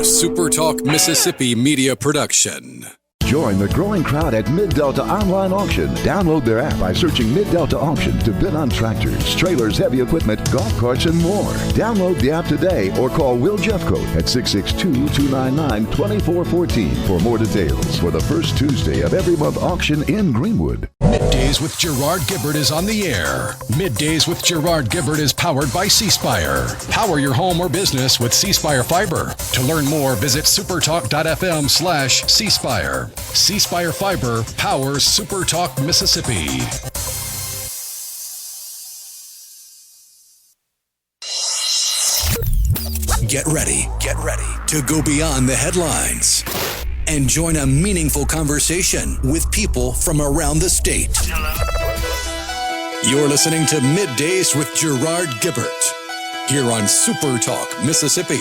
SuperTalk Mississippi media production. Join the growing crowd at Mid-Delta Online Auction. Download their app by searching Mid-Delta Auction to bid on tractors, trailers, heavy equipment, golf carts, and more. Download the app today or call Will Jeffcoat at 662-299-2414 for more details for the first Tuesday of every month auction in Greenwood. MidDays with Gerard Gibert is on the air. MidDays with Gerard Gibert is powered by C-Spire. Power your home or business with C-Spire Fiber. To learn more, visit supertalk.fm/C-Spire. C-Spire Fiber powers SuperTalk Mississippi. Get ready to go beyond the headlines and join a meaningful conversation with people from around the state. You're listening to MidDays with Gerard Gibert here on SuperTalk Mississippi.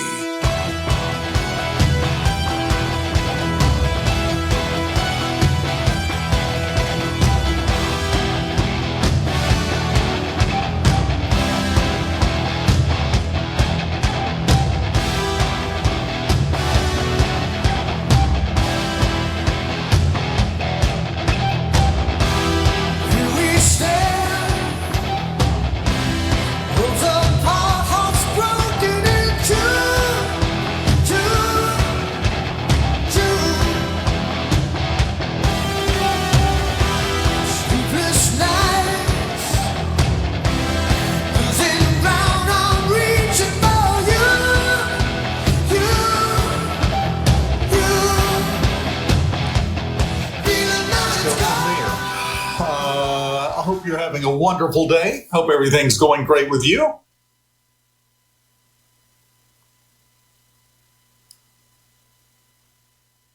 A wonderful day. Hope everything's going great with you.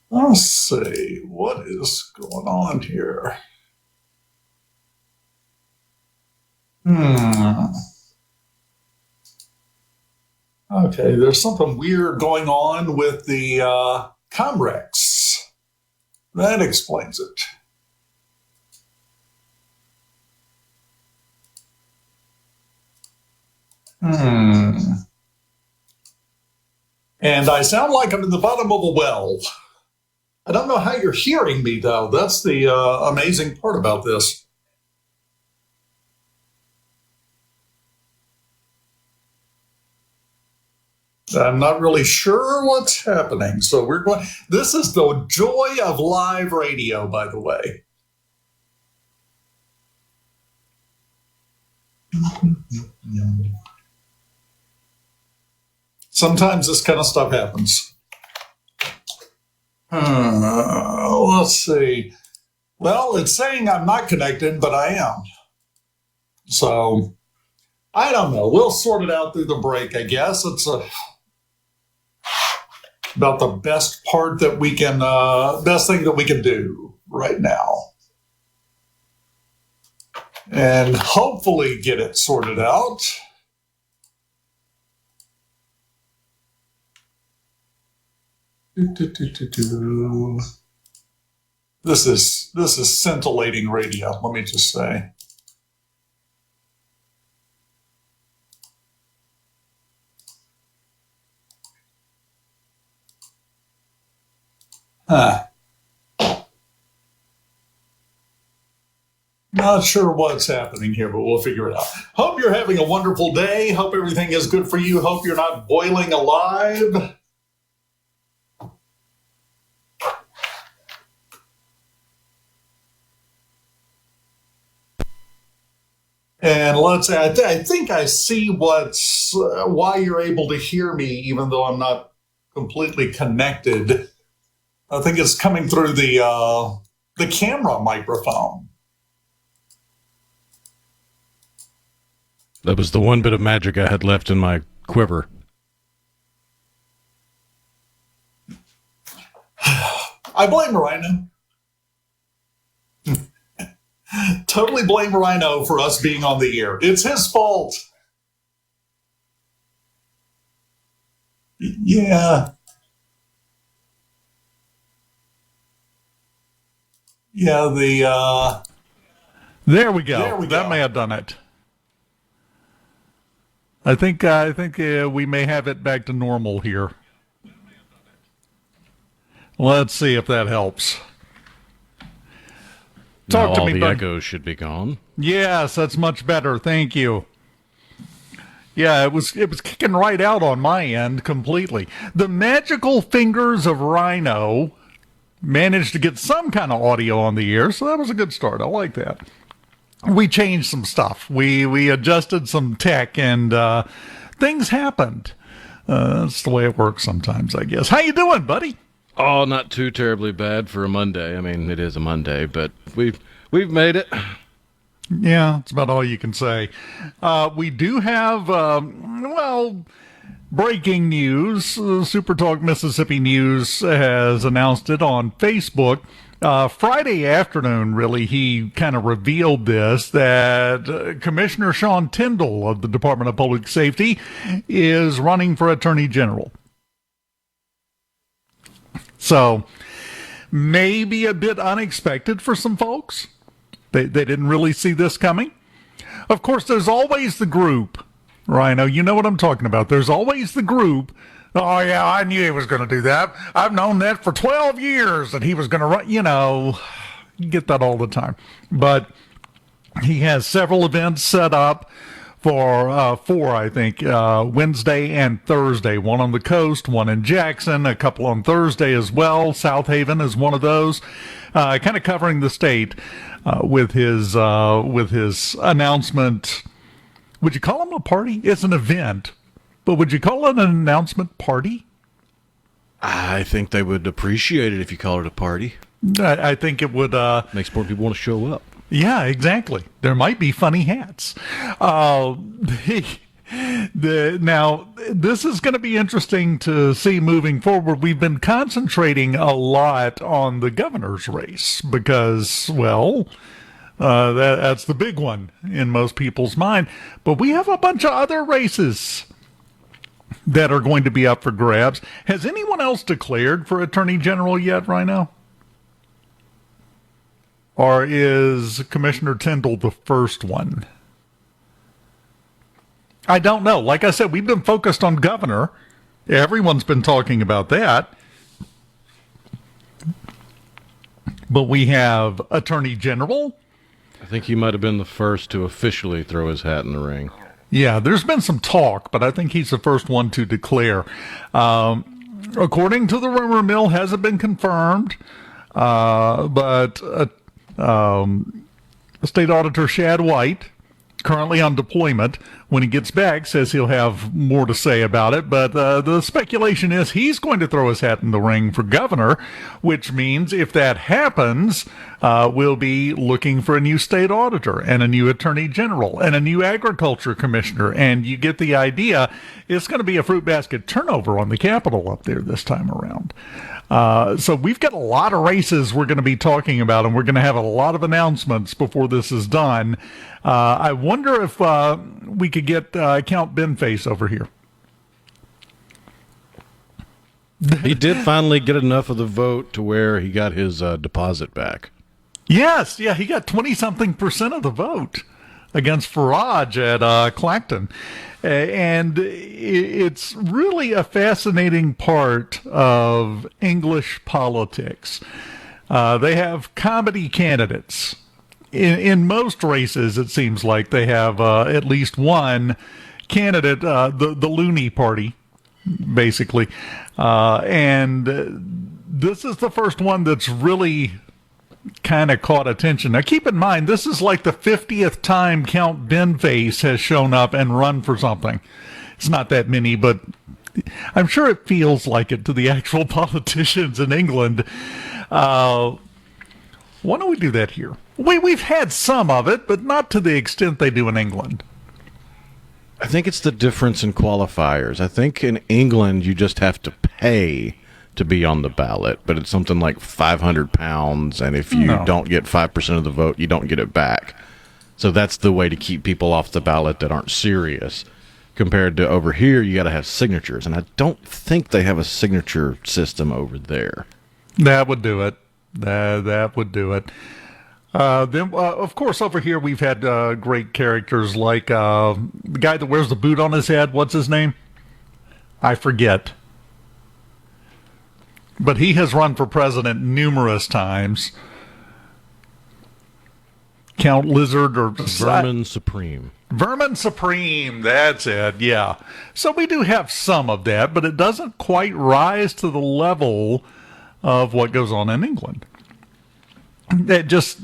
Let's see, what is going on here? Okay, there's something weird going on with the Comrex. That explains it. And I sound like I'm in the bottom of a well. I don't know how you're hearing me, though. That's the amazing part about this. I'm not really sure what's happening. So we're going. This is the joy of live radio, by the way. Sometimes this kind of stuff happens. Let's see. Well, it's saying I'm not connected, but I am. So, I don't know. We'll sort it out through the break, I guess. It's about the best part that we can, best thing that we can do right now. And hopefully get it sorted out. This is scintillating radio, let me just say. Not sure what's happening here, but we'll figure it out. Hope you're having a wonderful day. Hope everything is good for you. Hope you're not boiling alive. And let's say, I think I see why you're able to hear me, even though I'm not completely connected. I think it's coming through the camera microphone. That was the one bit of magic I had left in my quiver. I blame Rhino. Totally blame Rhino for us being on the air. It's his fault. Yeah. Yeah, There we go. There we That go. may have done it. I think we may have it back to normal here. Let's see if that helps. Now Talk to all me, the bud. echoes should be gone. Yes, that's much better. Thank you. Yeah, it was kicking right out on my end completely. The magical fingers of Rhino managed to get some kind of audio on the air, so that was a good start. I like that. We changed some stuff. We adjusted some tech, and things happened. That's the way it works sometimes, I guess. How you doing, buddy? Oh, not too terribly bad for a Monday. I mean, it is a Monday, but we've made it. Yeah, that's about all you can say. We do have, breaking news. SuperTalk Mississippi News has announced it on Facebook. Friday afternoon, really, he kind of revealed this, that Commissioner Sean Tyndall of the Department of Public Safety is running for Attorney General. So, maybe a bit unexpected for some folks. They didn't really see this coming. Of course, there's always the group, Rhino. You know what I'm talking about. There's always the group. Oh, yeah, I knew he was going to do that. I've known that for 12 years that he was going to run. You know, you get that all the time. But he has several events set up for four, I think, Wednesday and Thursday. One on the coast, one in Jackson, a couple on Thursday as well. South Haven is one of those. Kind of covering the state with his announcement. Would you call him a party? It's an event, but would you call it an announcement party? I think they would appreciate it if you call it a party. I think it would. Makes more people want to show up. Yeah, exactly. There might be funny hats. Now, this is going to be interesting to see moving forward. We've been concentrating a lot on the governor's race because, well, that's the big one in most people's mind. But we have a bunch of other races that are going to be up for grabs. Has anyone else declared for Attorney General yet, Rhino? Or is Commissioner Tyndall the first one? I don't know. Like I said, we've been focused on governor. Everyone's been talking about that. But we have Attorney General. I think he might have been the first to officially throw his hat in the ring. Yeah, there's been some talk, but I think he's the first one to declare. According to the rumor mill, hasn't been confirmed, but State Auditor Shad White, currently on deployment, when he gets back, says he'll have more to say about it. But the speculation is he's going to throw his hat in the ring for governor, which means if that happens, we'll be looking for a new state auditor and a new attorney general and a new agriculture commissioner. And you get the idea. It's going to be a fruit basket turnover on the Capitol up there this time around. So we've got a lot of races we're going to be talking about, and we're going to have a lot of announcements before this is done. I wonder if we could get Count Benface over here. He did finally get enough of the vote to where he got his deposit back. Yes, yeah, he got 20-something% of the vote against Farage at Clacton. And it's really a fascinating part of English politics. They have comedy candidates. In most races, it seems like they have at least one candidate, the Looney Party, basically. And this is the first one that's really kind of caught attention. Now, keep in mind, this is like the 50th time Count Benface has shown up and run for something. It's not that many, but I'm sure it feels like it to the actual politicians in England. Why don't we do that here? We've had some of it, but not to the extent they do in England. I think it's the difference in qualifiers. I think in England, you just have to pay to be on the ballot, but it's something like £500, and if you don't get 5% of the vote, you don't get it back. So that's the way to keep people off the ballot that aren't serious. Compared to over here, you got to have signatures, and I don't think they have a signature system over there. That would do it. That would do it. Then, of course, over here we've had great characters like the guy that wears the boot on his head. What's his name? I forget. but he has run for president numerous times. Count Lizard or Vermin Supreme. Vermin Supreme, that's it, yeah. So we do have some of that, but it doesn't quite rise to the level of what goes on in England. That just,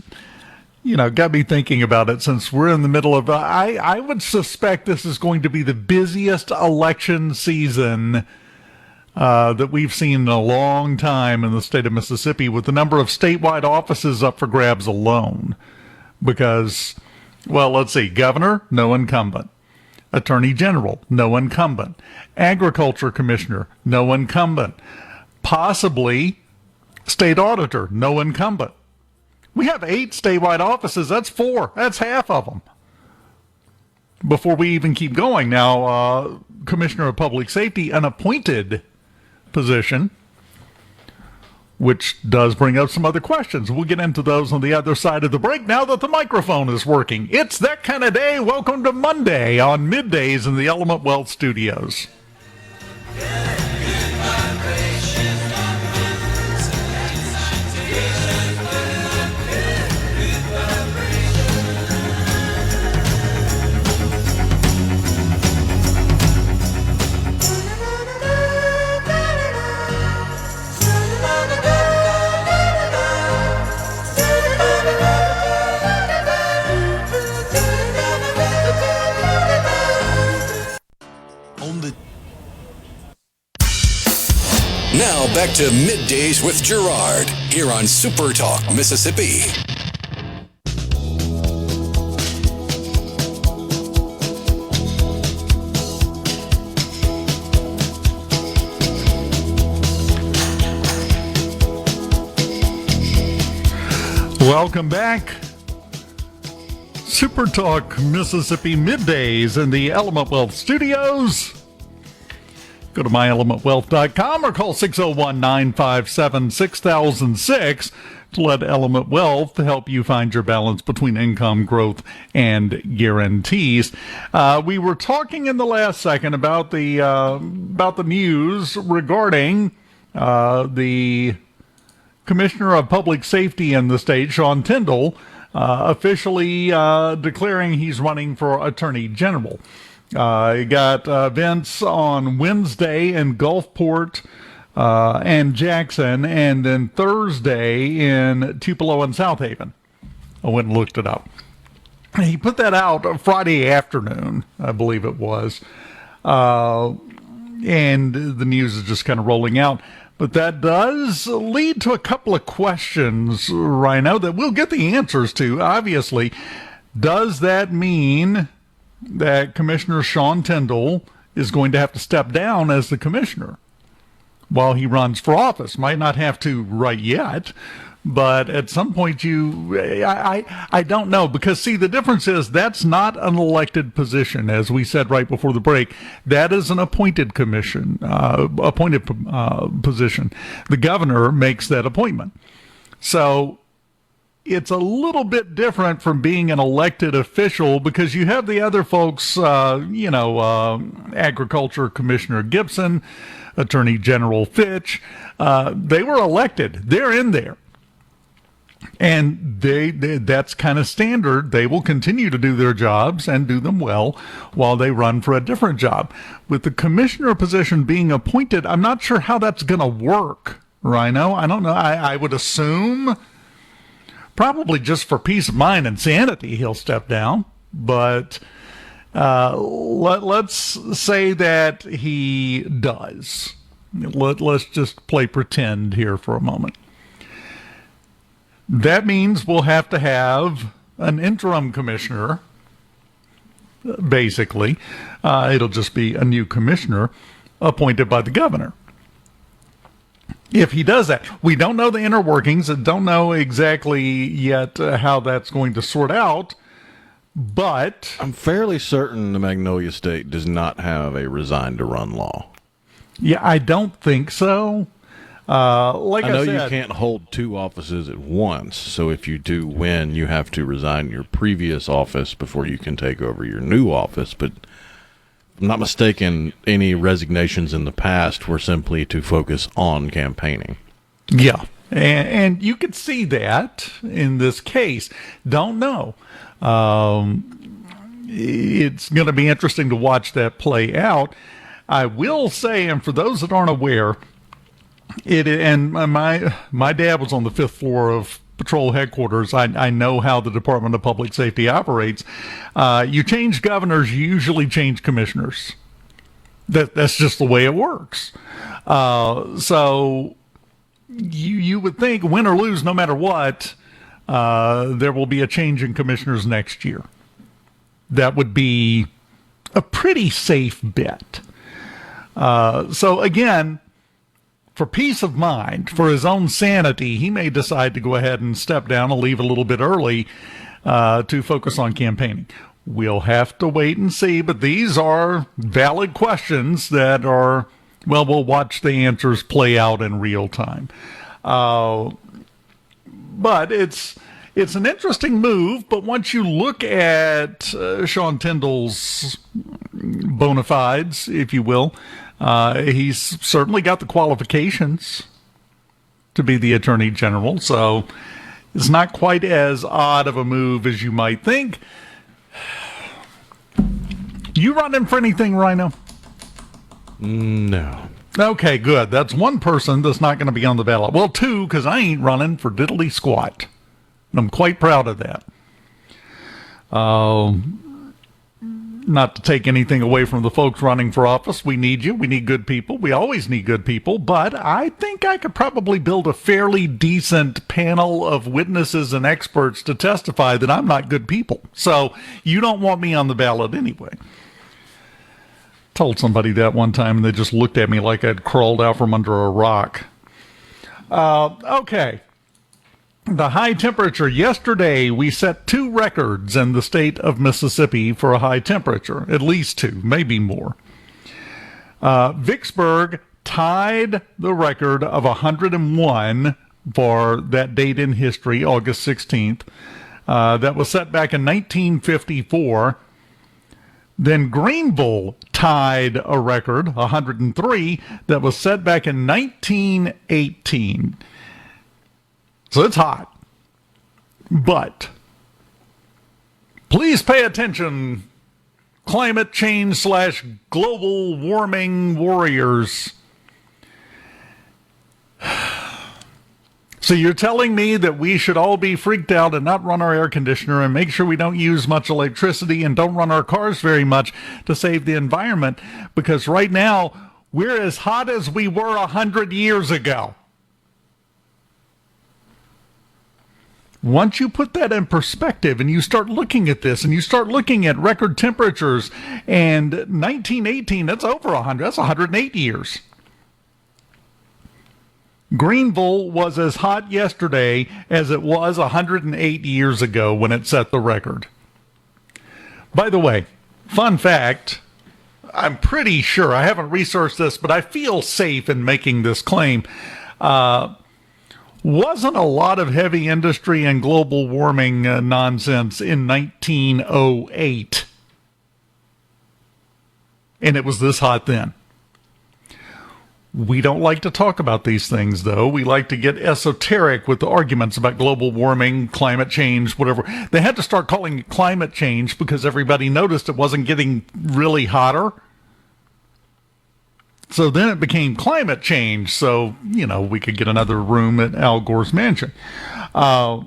got me thinking about it since we're in the middle of, I would suspect this is going to be the busiest election season that we've seen in a long time in the state of Mississippi, with the number of statewide offices up for grabs alone. Because, well, let's see, governor, no incumbent. Attorney general, no incumbent. Agriculture commissioner, no incumbent. Possibly state auditor, no incumbent. We have 8 statewide offices. That's 4. That's half of them. Before we even keep going, now, Commissioner of Public Safety, an appointed position, which does bring up some other questions. We'll get into those on the other side of the break now that the microphone is working. It's that kind of day. Welcome to Monday on Middays in the Element Wealth Studios. Now back to Middays with Gerard here on SuperTalk, Mississippi. Welcome back. SuperTalk Mississippi Middays in the Element Wealth Studios. Go to myelementwealth.com or call 601-957-6006 to let Element Wealth help you find your balance between income, growth, and guarantees. We were talking in the last second about the news regarding the Commissioner of Public Safety in the state, Sean Tindell, officially declaring he's running for Attorney General. You got events on Wednesday in Gulfport and Jackson, and then Thursday in Tupelo and South Haven. I went and looked it up. He put that out Friday afternoon, I believe it was. And the news is just kind of rolling out. But that does lead to a couple of questions, Rhino, that we'll get the answers to, obviously. Does that mean that Commissioner Sean Tindell is going to have to step down as the commissioner while he runs for office? Might not have to right yet, but at some point I don't know, because see, the difference is that's not an elected position, as we said right before the break. That is an appointed position. The governor makes that appointment. So it's a little bit different from being an elected official, because you have the other folks, Agriculture Commissioner Gibson, Attorney General Fitch. They were elected. They're in there. And that's kind of standard. They will continue to do their jobs and do them well while they run for a different job. With the commissioner position being appointed, I'm not sure how that's going to work, Rhino. I don't know. I would assume probably just for peace of mind and sanity, he'll step down. But let's say that he does. Let's just play pretend here for a moment. That means we'll have to have an interim commissioner, basically. It'll just be a new commissioner appointed by the governor. If he does that, we don't know the inner workings and don't know exactly yet how that's going to sort out, but I'm fairly certain the Magnolia State does not have a resign to run law. Yeah, I don't think so. I know said, you can't hold 2 offices at once, so if you do win, you have to resign your previous office before you can take over your new office, but I'm not mistaken, any resignations in the past were simply to focus on campaigning. Yeah. And you could see that in this case. Don't know. It's going to be interesting to watch that play out. I will say, and for those that aren't aware, my dad was on the 5th floor of patrol headquarters. I know how the Department of Public Safety operates. You change governors, you usually change commissioners. That's just the way it works. So you would think, win or lose, no matter what, there will be a change in commissioners next year. That would be a pretty safe bet. So again, for peace of mind, for his own sanity, he may decide to go ahead and step down and leave a little bit early to focus on campaigning. We'll have to wait and see, but these are valid questions that are, well, we'll watch the answers play out in real time. But it's an interesting move, but once you look at Sean Tyndall's bona fides, if you will, he's certainly got the qualifications to be the Attorney General, so it's not quite as odd of a move as you might think. You running for anything, Rhino? No. Okay, good. That's one person that's not going to be on the ballot. Well, two, because I ain't running for diddly squat. And I'm quite proud of that. Not to take anything away from the folks running for office. We need you. We need good people. We always need good people. But I think I could probably build a fairly decent panel of witnesses and experts to testify that I'm not good people. So you don't want me on the ballot anyway. Told somebody that one time and they just looked at me like I'd crawled out from under a rock. Okay. The high temperature. Yesterday, we set 2 records in the state of Mississippi for a high temperature. At least 2, maybe more. Vicksburg tied the record of 101 for that date in history, August 16th. That was set back in 1954. Then Greenville tied a record, 103, that was set back in 1918. So it's hot. But please pay attention, climate change / global warming warriors. So you're telling me that we should all be freaked out and not run our air conditioner and make sure we don't use much electricity and don't run our cars very much to save the environment, because right now we're as hot as we were 100 years ago. Once you put that in perspective and you start looking at this and you start looking at record temperatures, and 1918, that's over 100, that's 108 years. Greenville was as hot yesterday as it was 108 years ago when it set the record. By the way, fun fact, I'm pretty sure, I haven't researched this, but I feel safe in making this claim. Wasn't a lot of heavy industry and global warming nonsense in 1908. And it was this hot then. We don't like to talk about these things, though. We like to get esoteric with the arguments about global warming, climate change, whatever. They had to start calling it climate change because everybody noticed it wasn't getting really hotter. So then it became climate change. So, we could get another room at Al Gore's mansion. That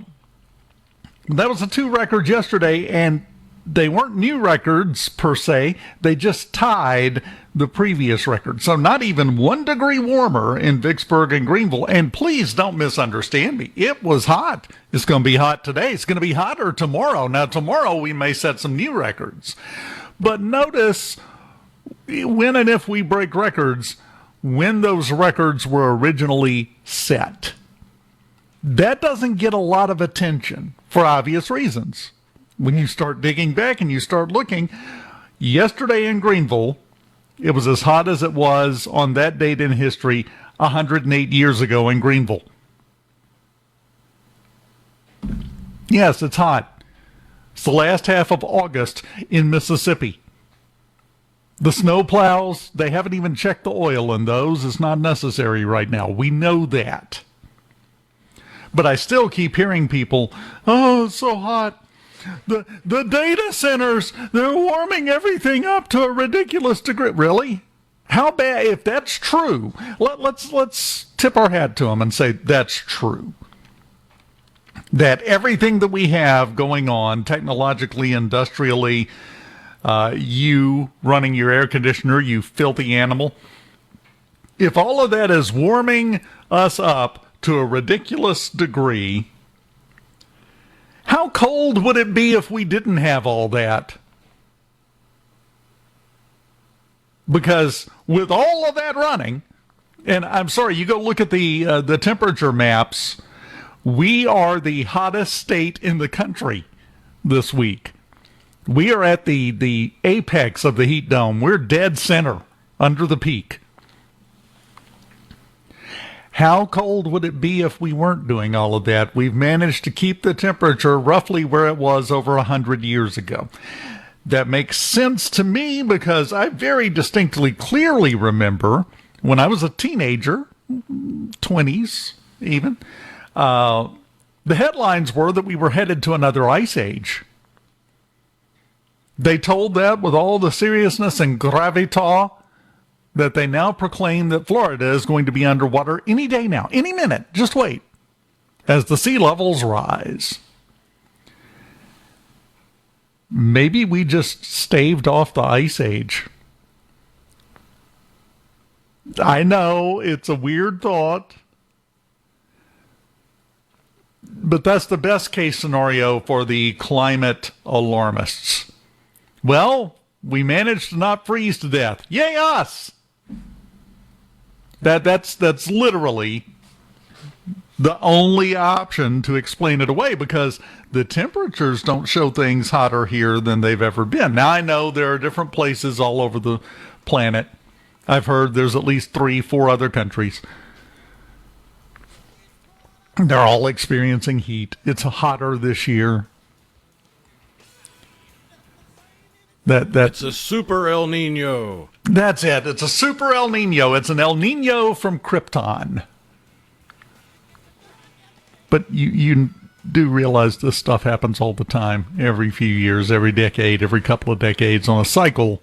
was the 2 records yesterday, and they weren't new records per se. They just tied the previous record. So not even 1 degree warmer in Vicksburg and Greenville. And please don't misunderstand me. It was hot. It's going to be hot today. It's going to be hotter tomorrow. Now, tomorrow we may set some new records. But notice, when and if we break records, when those records were originally set. That doesn't get a lot of attention for obvious reasons. When you start digging back and you start looking, yesterday in Greenville, it was as hot as it was on that date in history 108 years ago in Greenville. Yes, it's hot. It's the last half of August in Mississippi. The snow plows, they haven't even checked the oil in those. It's not necessary right now. We know that. But I still keep hearing people, oh, it's so hot. The data centers, they're warming everything up to a ridiculous degree. Really? How bad? If that's true, let's tip our hat to them and say that's true. That everything that we have going on technologically, industrially, you running your air conditioner, you filthy animal, if all of that is warming us up to a ridiculous degree, how cold would it be if we didn't have all that? Because with all of that running, and I'm sorry, you go look at the temperature maps, we are the hottest state in the country this week. We are at the apex of the heat dome. We're dead center under the peak. How cold would it be if we weren't doing all of that? We've managed to keep the temperature roughly where it was over 100 years ago. That makes sense to me because I very distinctly, clearly remember when I was a teenager, 20s even, the headlines were that we were headed to another ice age. They told that with all the seriousness and gravitas that they now proclaim that Florida is going to be underwater any day now, any minute. Just wait as the sea levels rise. Maybe we just staved off the ice age. I know it's a weird thought, but that's the best case scenario for the climate alarmists. Well, we managed to not freeze to death. Yay us! That's literally the only option to explain it away, because the temperatures don't show things hotter here than they've ever been. Now, I know there are different places all over the planet. I've heard there's at least 3-4 other countries. They're all experiencing heat. It's hotter this year. That's a super El Nino. That's it. It's a super El Nino. It's an El Nino from Krypton. But you do realize this stuff happens all the time, every few years, every decade, every couple of decades on a cycle.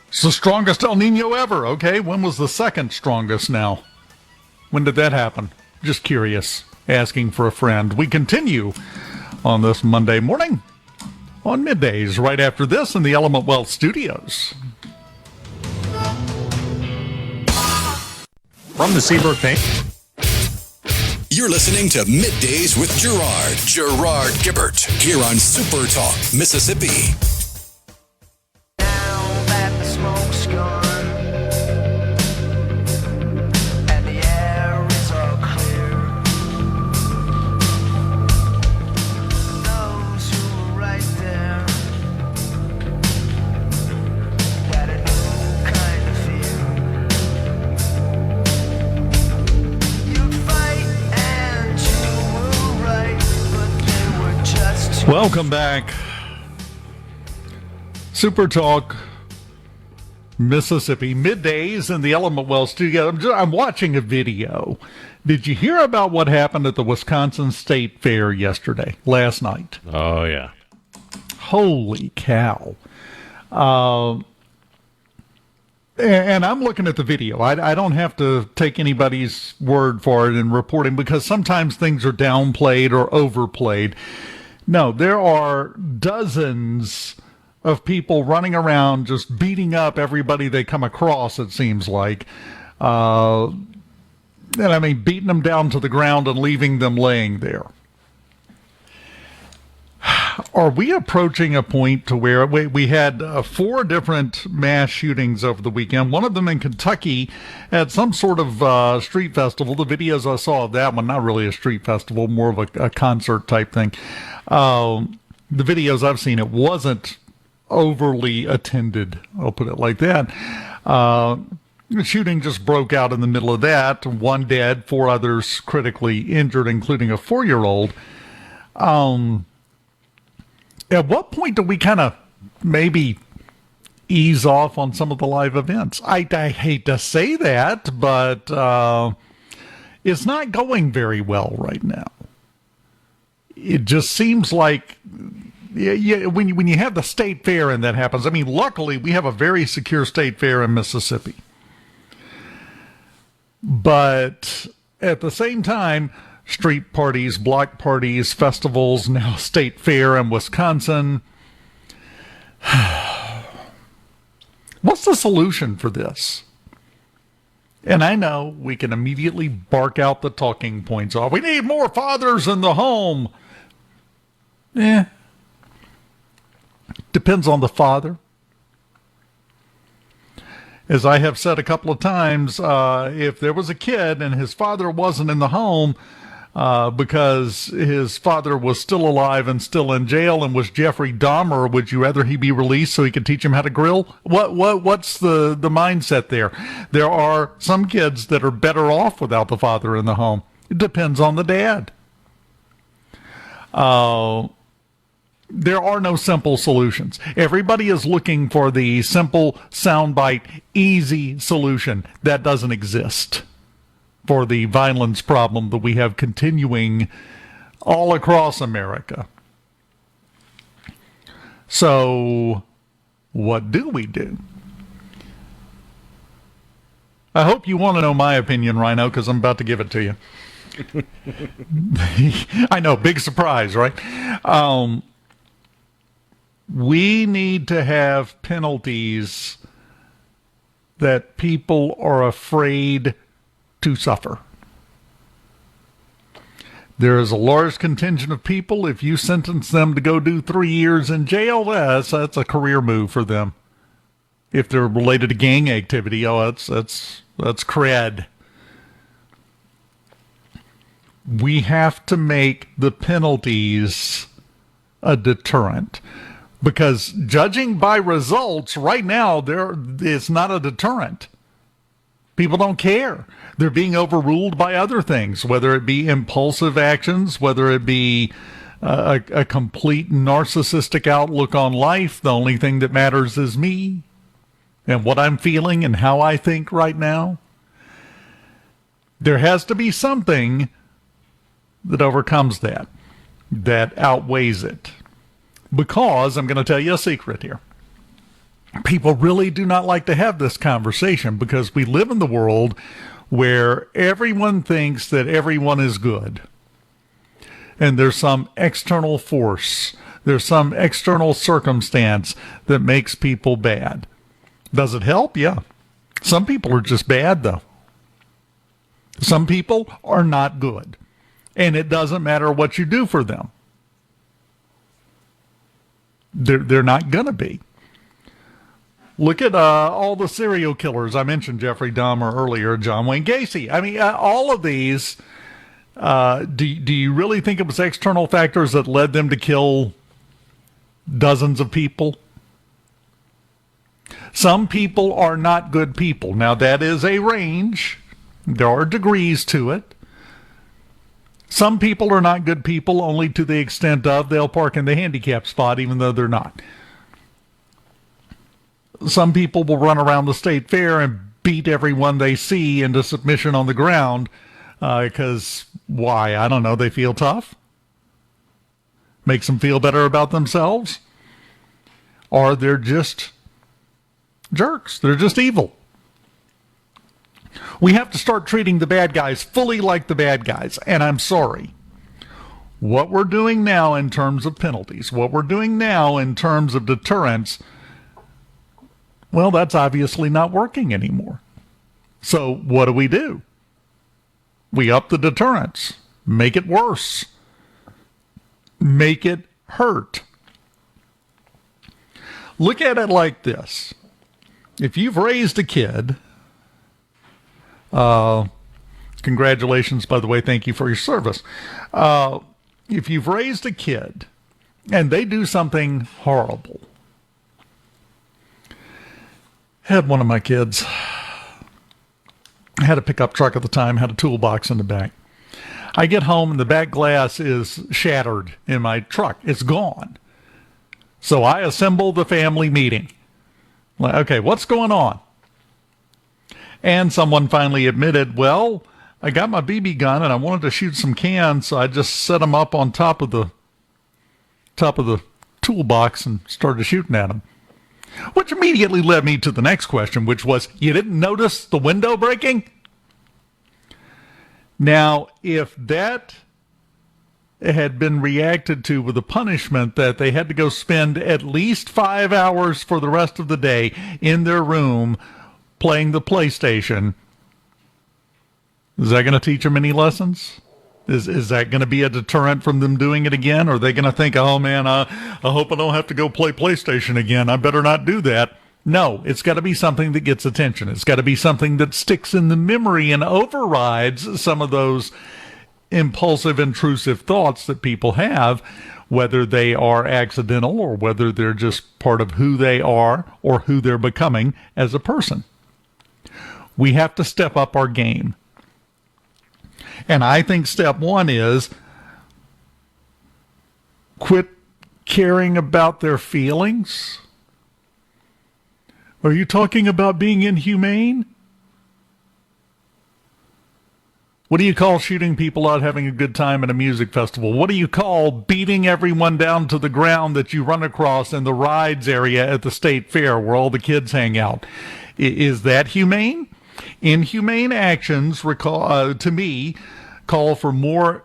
It's the strongest El Nino ever. Okay, when was the second strongest now? When did that happen? Just curious. Asking for a friend. We continue on this Monday morning on Middays, right after this in the Element Wealth Studios. From the Seabrook Bank. You're listening to Middays with Gerard Gibert, here on SuperTalk, Mississippi. Now that the smoke's gone and the air is all clear, those who were right there got a new kind of fear. You'd fight and you were right, but they were just Welcome back. Super Talk, Mississippi, Middays in the Element Wealth Studio. I'm watching a video. Did you hear about what happened at the Wisconsin State Fair last night? Oh, yeah. Holy cow. And I'm looking at the video. I don't have to take anybody's word for it in reporting, because sometimes things are downplayed or overplayed. No, there are dozens of people running around just beating up everybody they come across, it seems like. And I mean, beating them down to the ground and leaving them laying there. Are we approaching a point to where we had 4 different mass shootings over the weekend, one of them in Kentucky at some sort of street festival. The videos I saw of that one, not really a street festival, more of a concert type thing. The videos I've seen, it wasn't overly attended, I'll put it like that. The shooting just broke out in the middle of that. 1 dead, 4 others critically injured, including a 4-year-old. At what point do we kind of maybe ease off on some of the live events. I hate to say that, but it's not going very well right now. It just seems like when you have the state fair and that happens, I mean, luckily we have a very secure state fair in Mississippi. But at the same time, street parties, block parties, festivals, now state fair in Wisconsin. What's the solution for this? And I know we can immediately bark out the talking points. Oh, we need more fathers in the home. Depends on the father. As I have said a couple of times, if there was a kid and his father wasn't in the home because his father was still alive and still in jail and was Jeffrey Dahmer, would you rather he be released so he could teach him how to grill? What's the mindset there? There are some kids that are better off without the father in the home. It depends on the dad. There are no simple solutions. Everybody is looking for the simple, soundbite, easy solution. That doesn't exist for the violence problem that we have continuing all across America. So, what do we do? I hope you want to know my opinion, Rhino, because I'm about to give it to you. I know, big surprise, right? We need to have penalties that people are afraid to suffer. There is a large contingent of people, if you sentence them to go do 3 years in jail, that's a career move for them. If they're related to gang activity, that's cred. We have to make the penalties a deterrent. Because judging by results, right now, it's not a deterrent. People don't care. They're being overruled by other things, whether it be impulsive actions, whether it be a complete narcissistic outlook on life. The only thing that matters is me and what I'm feeling and how I think right now. There has to be something that overcomes that outweighs it. Because, I'm going to tell you a secret here. People really do not like to have this conversation because we live in the world where everyone thinks that everyone is good. And there's some external force, there's some external circumstance that makes people bad. Does it help? Yeah. Some people are just bad, though. Some people are not good. And it doesn't matter what you do for them. They're not going to be. Look at all the serial killers. I mentioned Jeffrey Dahmer earlier, John Wayne Gacy. I mean, all of these, do you really think it was external factors that led them to kill dozens of people? Some people are not good people. Now, that is a range. There are degrees to it. Some people are not good people only to the extent of they'll park in the handicap spot even though they're not. Some people will run around the state fair and beat everyone they see into submission on the ground because, why? I don't know. They feel tough? Makes them feel better about themselves? Or they're just jerks. They're just evil. We have to start treating the bad guys fully like the bad guys. And I'm sorry. What we're doing now in terms of penalties, what we're doing now in terms of deterrence, well, that's obviously not working anymore. So what do? We up the deterrence. Make it worse. Make it hurt. Look at it like this. If you've raised a kid... congratulations, by the way, thank you for your service. If you've raised a kid and they do something horrible, had one of my kids, had a pickup truck at the time, had a toolbox in the back. I get home and the back glass is shattered in my truck. It's gone. So I assemble the family meeting. Like, okay, what's going on? And someone finally admitted, well, I got my BB gun and I wanted to shoot some cans, so I just set them up on top of the toolbox and started shooting at them. Which immediately led me to the next question, which was, you didn't notice the window breaking? Now, if that had been reacted to with a punishment that they had to go spend at least 5 hours for the rest of the day in their room playing the PlayStation, is that going to teach them any lessons? Is that going to be a deterrent from them doing it again? Or are they going to think, oh man, I hope I don't have to go play PlayStation again. I better not do that. No, it's got to be something that gets attention. It's got to be something that sticks in the memory and overrides some of those impulsive, intrusive thoughts that people have, whether they are accidental or whether they're just part of who they are or who they're becoming as a person. We have to step up our game. And I think step one is quit caring about their feelings. Are you talking about being inhumane? What do you call shooting people out having a good time at a music festival? What do you call beating everyone down to the ground that you run across in the rides area at the state fair where all the kids hang out? Is that humane? Inhumane actions, to me, call for more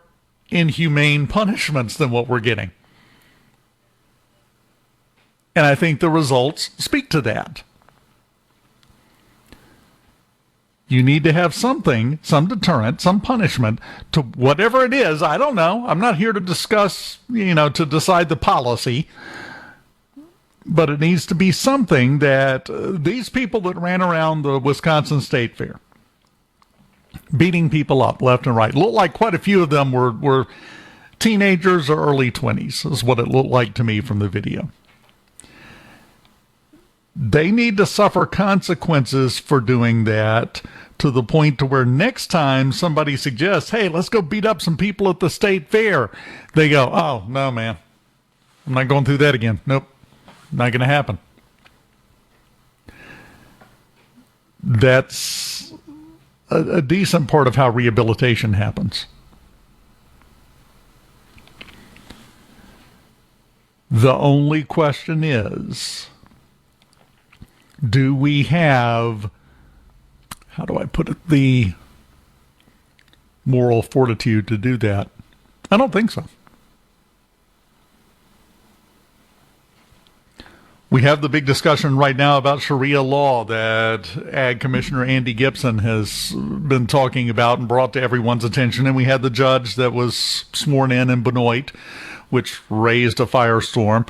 inhumane punishments than what we're getting. And I think the results speak to that. You need to have something, some deterrent, some punishment to whatever it is. I don't know. I'm not here to discuss, to decide the policy. But it needs to be something that these people that ran around the Wisconsin State Fair, beating people up left and right, looked like quite a few of them were teenagers or early 20s, is what it looked like to me from the video. They need to suffer consequences for doing that, to the point to where next time somebody suggests, hey, let's go beat up some people at the state fair, they go, oh, no, man, I'm not going through that again. Nope, not going to happen. That's a decent part of how rehabilitation happens. The only question is, do we have, how do I put it, the moral fortitude to do that? I don't think so. We have the big discussion right now about Sharia law that Ag Commissioner Andy Gibson has been talking about and brought to everyone's attention. And we had the judge that was sworn in Benoit, which raised a firestorm.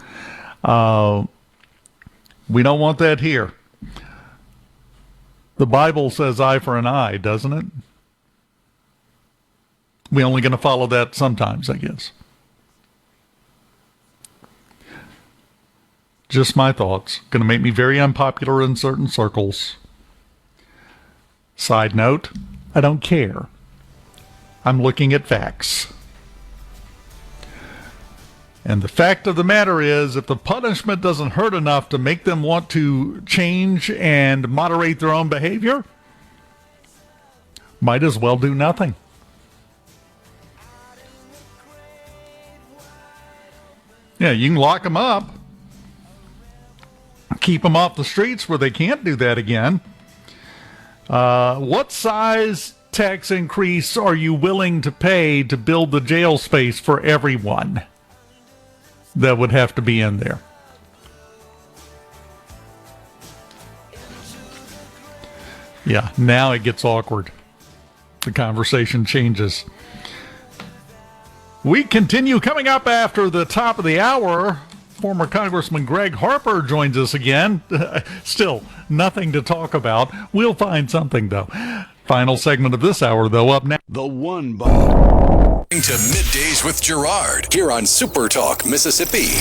We don't want that here. The Bible says eye for an eye, doesn't it? We're only going to follow that sometimes, I guess. Just my thoughts. Going to make me very unpopular in certain circles. Side note, I don't care. I'm looking at facts. And the fact of the matter is, if the punishment doesn't hurt enough to make them want to change and moderate their own behavior, might as well do nothing. Yeah, you can lock them up. Keep them off the streets where they can't do that again. What size tax increase are you willing to pay to build the jail space for everyone that would have to be in there? Yeah, now it gets awkward. The conversation changes. We continue coming up after the top of the hour. Former Congressman Gregg Harper joins us again. Still nothing to talk about. We'll find something, though. Final segment of this hour, though, up now. The one button. To Middays with Gerard here on SuperTalk, Mississippi.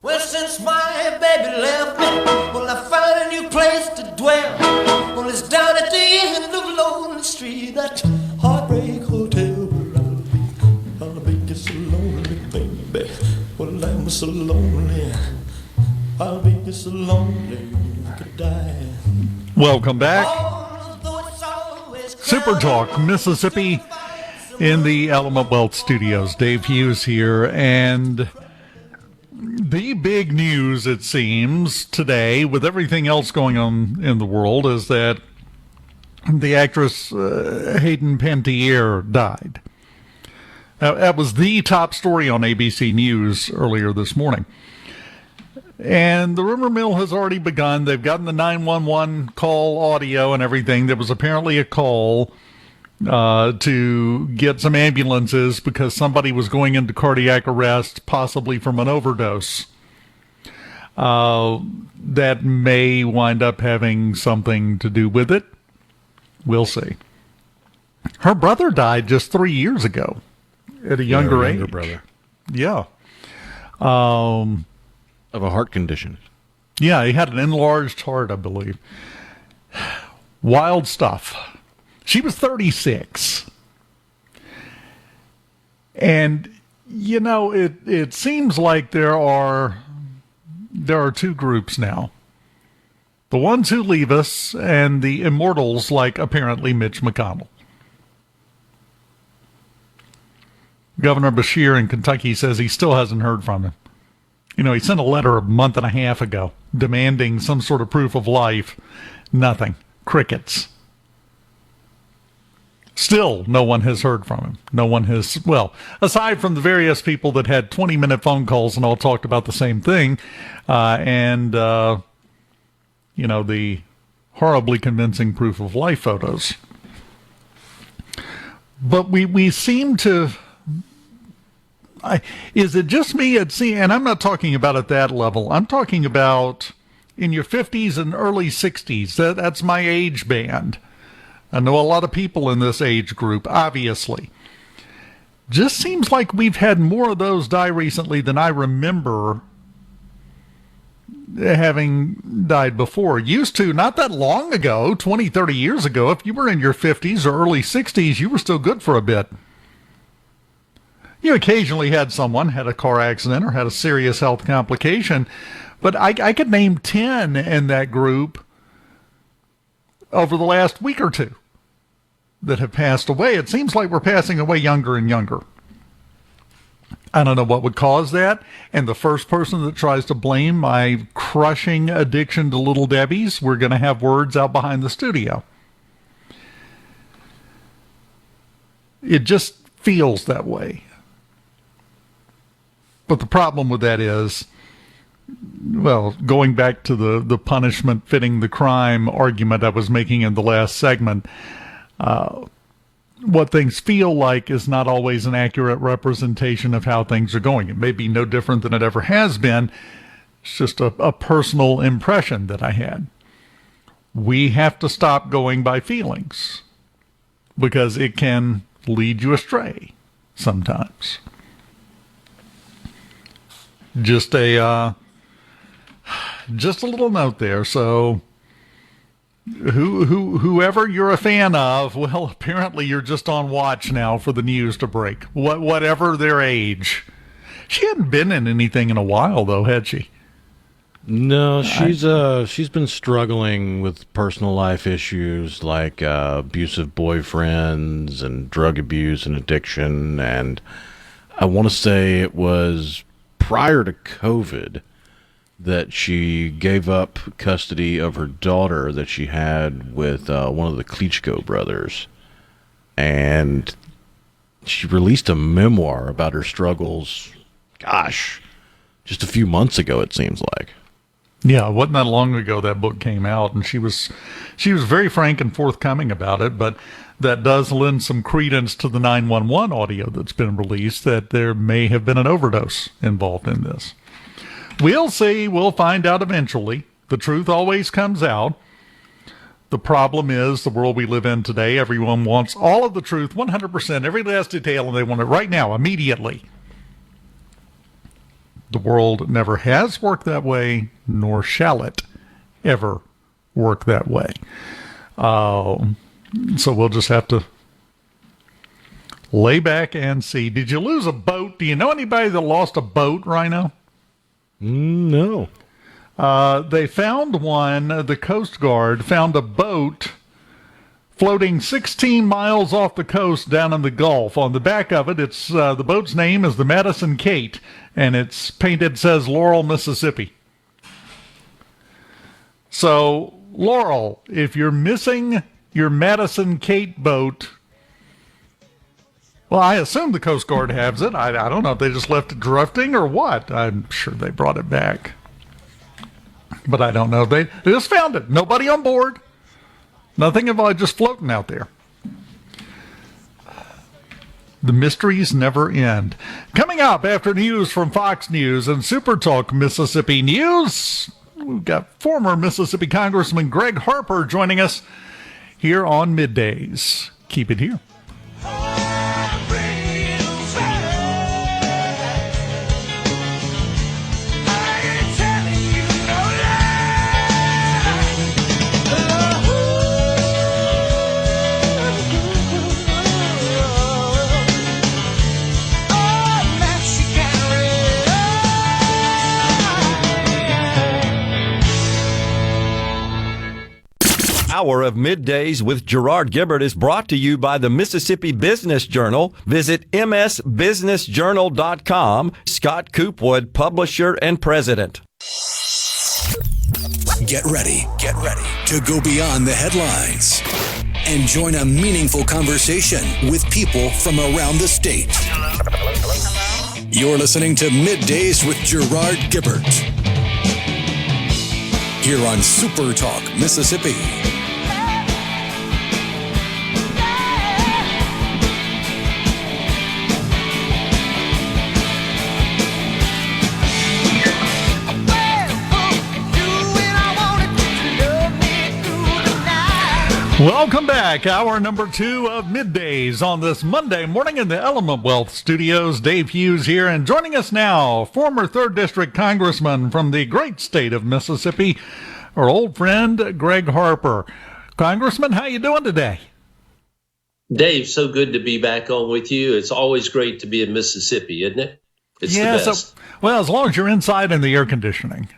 Well, since my baby left me, well, I found a new place to dwell. Well, it's down at the end of Lonely Street, that Heartbreak Hotel. I'll be just so lonely, baby. Well, I'm so lonely. I'll be so lonely I could die. Welcome back. SuperTalk, Mississippi, in the Element Wealth Studios. Dave Hughes here, and the big news, it seems, today, with everything else going on in the world, is that the actress Hayden Panettiere died. That was the top story on ABC News earlier this morning. And the rumor mill has already begun. They've gotten the 911 call audio and everything. There was apparently a call to get some ambulances because somebody was going into cardiac arrest, possibly from an overdose. That may wind up having something to do with it. We'll see. Her brother died just 3 years ago at a younger age. Brother. Yeah. Of a heart condition. Yeah, he had an enlarged heart, I believe. Wild stuff. She was 36. And, you know, it seems like there are two groups now. The ones who leave us and the immortals like apparently Mitch McConnell. Governor Beshear in Kentucky says he still hasn't heard from him. You know, he sent a letter a month and a half ago demanding some sort of proof of life. Nothing. Crickets. Still, no one has heard from him. No one has, well, aside from the various people that had 20-minute phone calls and all talked about the same thing, and the horribly convincing proof of life photos. But we seem to... is it just me and I'm not talking about at that level. I'm talking about in your 50s and early 60s. That's my age band. I know a lot of people in this age group, obviously. Just seems like we've had more of those die recently than I remember having died before. Used to, not that long ago, 20, 30 years ago, if you were in your 50s or early 60s, you were still good for a bit. You occasionally had someone had a car accident or had a serious health complication, but I could name 10 in that group over the last week or two that have passed away. It seems like we're passing away younger and younger. I don't know what would cause that, and the first person that tries to blame my crushing addiction to Little Debbie's, we're going to have words out behind the studio. It just feels that way. But the problem with that is, well, going back to the punishment fitting the crime argument I was making in the last segment, what things feel like is not always an accurate representation of how things are going. It may be no different than it ever has been. It's just a personal impression that I had. We have to stop going by feelings because it can lead you astray sometimes. Just a little note there. So whoever you're a fan of, well, apparently you're just on watch now for the news to break. Whatever their age. She hadn't been in anything in a while, though, had she? No, she's been struggling with personal life issues like abusive boyfriends and drug abuse and addiction, and I want to say it was prior to COVID that she gave up custody of her daughter that she had with one of the Klitschko brothers. And she released a memoir about her struggles, gosh, just a few months ago, it seems like. Yeah, it wasn't that long ago that book came out, and she was very frank and forthcoming about it, but that does lend some credence to the 911 audio that's been released that there may have been an overdose involved in this. We'll see. We'll find out eventually. The truth always comes out. The problem is the world we live in today, everyone wants all of the truth, 100%, every last detail, and they want it right now, immediately. The world never has worked that way, nor shall it ever work that way. So we'll just have to lay back and see. Did you lose a boat? Do you know anybody that lost a boat, Rhino? No. They found one, the Coast Guard found a boat floating 16 miles off the coast down in the Gulf. On the back of it, it's the boat's name is the Madison Kate, and it's painted, says Laurel, Mississippi. So, Laurel, if you're missing your Madison Kate boat, well, I assume the Coast Guard has it. I don't know if they just left it drifting or what. I'm sure they brought it back. But I don't know. They just found it. Nobody on board. Nothing about just floating out there. The mysteries never end. Coming up after news from Fox News and SuperTalk Mississippi News, we've got former Mississippi Congressman Gregg Harper joining us here on Middays. Keep it here. Hour of Middays with Gerard Gibert is brought to you by the Mississippi Business Journal. Visit msbusinessjournal.com. Scott Coopwood, publisher and president. Get ready to go beyond the headlines and join a meaningful conversation with people from around the state. You're listening to Middays with Gerard Gibert here on SuperTalk Mississippi. Welcome back. Hour number 2 of Middays on this Monday morning in the Element Wealth Studios. Dave Hughes here, and joining us now, former 3rd District Congressman from the great state of Mississippi, our old friend Gregg Harper. Congressman, how you doing today? Dave, so good to be back on with you. It's always great to be in Mississippi, isn't it? It's the best. So, well, as long as you're inside in the air conditioning.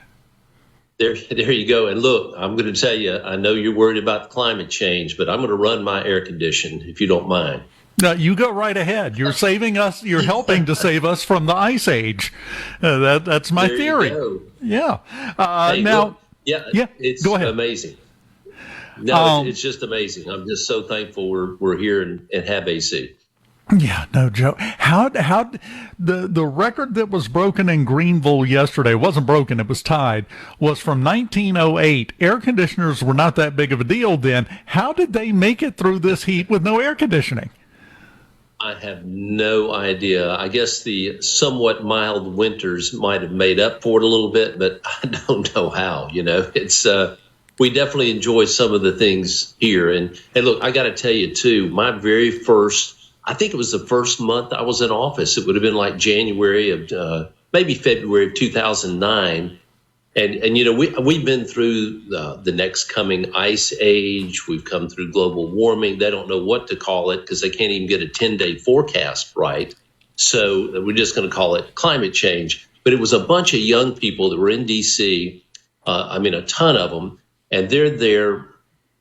There you go. And look, I'm going to tell you, I know you're worried about climate change, but I'm going to run my air condition, if you don't mind. No, you go right ahead. You're saving us. You're helping to save us from the ice age. That's my theory. Yeah. Hey, now, look, yeah, it's go ahead. Amazing. No, it's just amazing. I'm just so thankful we're here and have AC. Yeah, no joke. How the record that was broken in Greenville yesterday wasn't broken, it was tied, was from 1908. Air conditioners were not that big of a deal then. How did they make it through this heat with no air conditioning? I have no idea. I guess the somewhat mild winters might have made up for it a little bit, but I don't know how. It's we definitely enjoy some of the things here. And look, I got to tell you too, my very first, I think it was the first month I was in office. It would have been like January of maybe February of 2009. And we've been through the next coming ice age. We've come through global warming. They don't know what to call it because they can't even get a 10-day forecast right. So we're just going to call it climate change. But it was a bunch of young people that were in D.C., a ton of them, and they're there.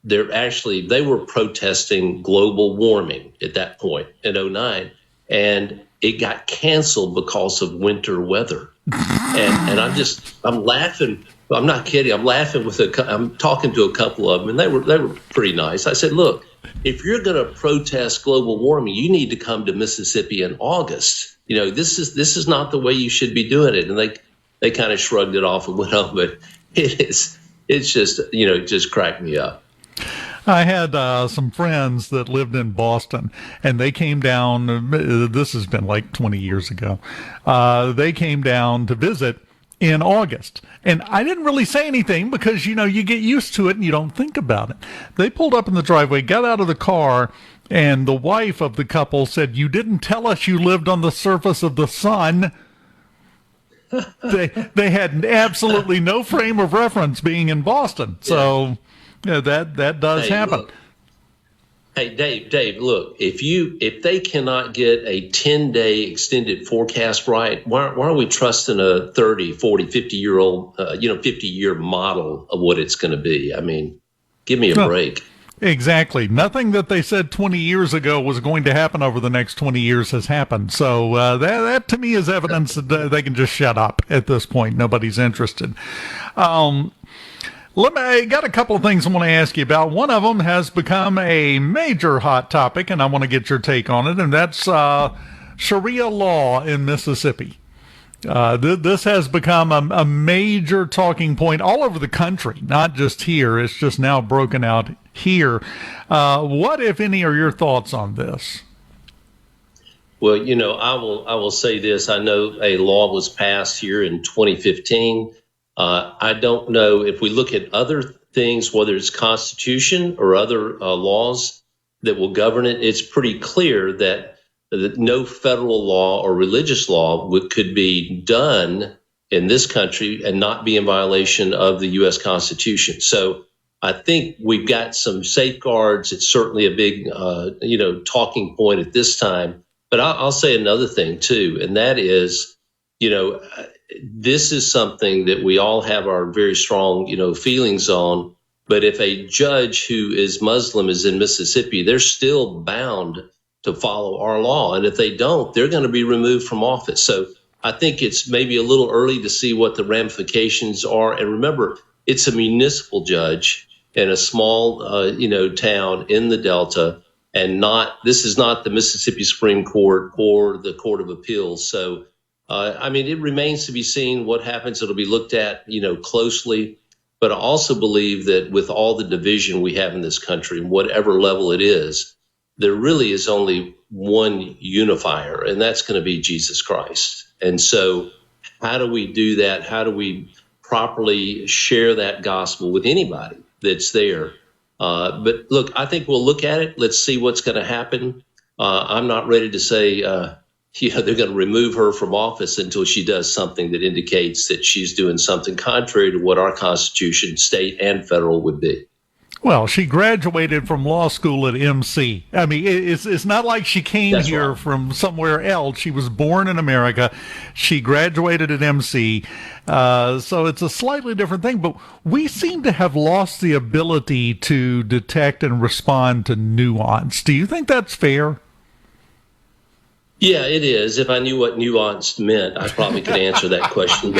They were protesting global warming at that point in 2009, and it got canceled because of winter weather. And I'm laughing. I'm not kidding. I'm laughing I'm talking to a couple of them, and they were pretty nice. I said, look, if you're going to protest global warming, you need to come to Mississippi in August. This is not the way you should be doing it. And they kind of shrugged it off and went on, but it's just, it just cracked me up. I had some friends that lived in Boston, and they came down. This has been like 20 years ago. They came down to visit in August, and I didn't really say anything because, you get used to it and you don't think about it. They pulled up in the driveway, got out of the car, and the wife of the couple said, "You didn't tell us you lived on the surface of the sun." They had absolutely no frame of reference being in Boston. So that does happen. Look, Hey, Dave, look, if they cannot get a 10-day extended forecast right, why are we trusting a 30, 40, 50-year-old, 50-year model of what it's going to be? I mean, give me a break. Exactly. Nothing that they said 20 years ago was going to happen over the next 20 years has happened. So that to me is evidence that they can just shut up at this point. Nobody's interested. I got a couple of things I want to ask you about. One of them has become a major hot topic, and I want to get your take on it, and that's Sharia law in Mississippi. This has become a major talking point all over the country, not just here. It's just now broken out here. What, if any, are your thoughts on this? Well, I will say this. I know a law was passed here in 2015. I don't know if we look at other things, whether it's Constitution or other laws that will govern it, it's pretty clear that no federal law or religious law could be done in this country and not be in violation of the U.S. Constitution. So I think we've got some safeguards. It's certainly a big, talking point at this time. But I'll say another thing, too, and that is, this is something that we all have our very strong, feelings on. But if a judge who is Muslim is in Mississippi, they're still bound to follow our law. And if they don't, they're going to be removed from office. So I think it's maybe a little early to see what the ramifications are. And remember, it's a municipal judge in a small, town in the Delta, and this is not the Mississippi Supreme Court or the Court of Appeals. So, it remains to be seen what happens. It'll be looked at, closely. But I also believe that with all the division we have in this country, whatever level it is, there really is only one unifier, and that's going to be Jesus Christ. And so how do we do that? How do we properly share that gospel with anybody that's there? But look, I think we'll look at it. Let's see what's going to happen. I'm not ready to say, they're going to remove her from office until she does something that indicates that she's doing something contrary to what our Constitution, state and federal, would be. Well, she graduated from law school at MC. I mean, it's not like she came here from somewhere else. She was born in America. She graduated at MC. So it's a slightly different thing. But we seem to have lost the ability to detect and respond to nuance. Do you think that's fair? Yeah, it is. If I knew what nuanced meant, I probably could answer that question.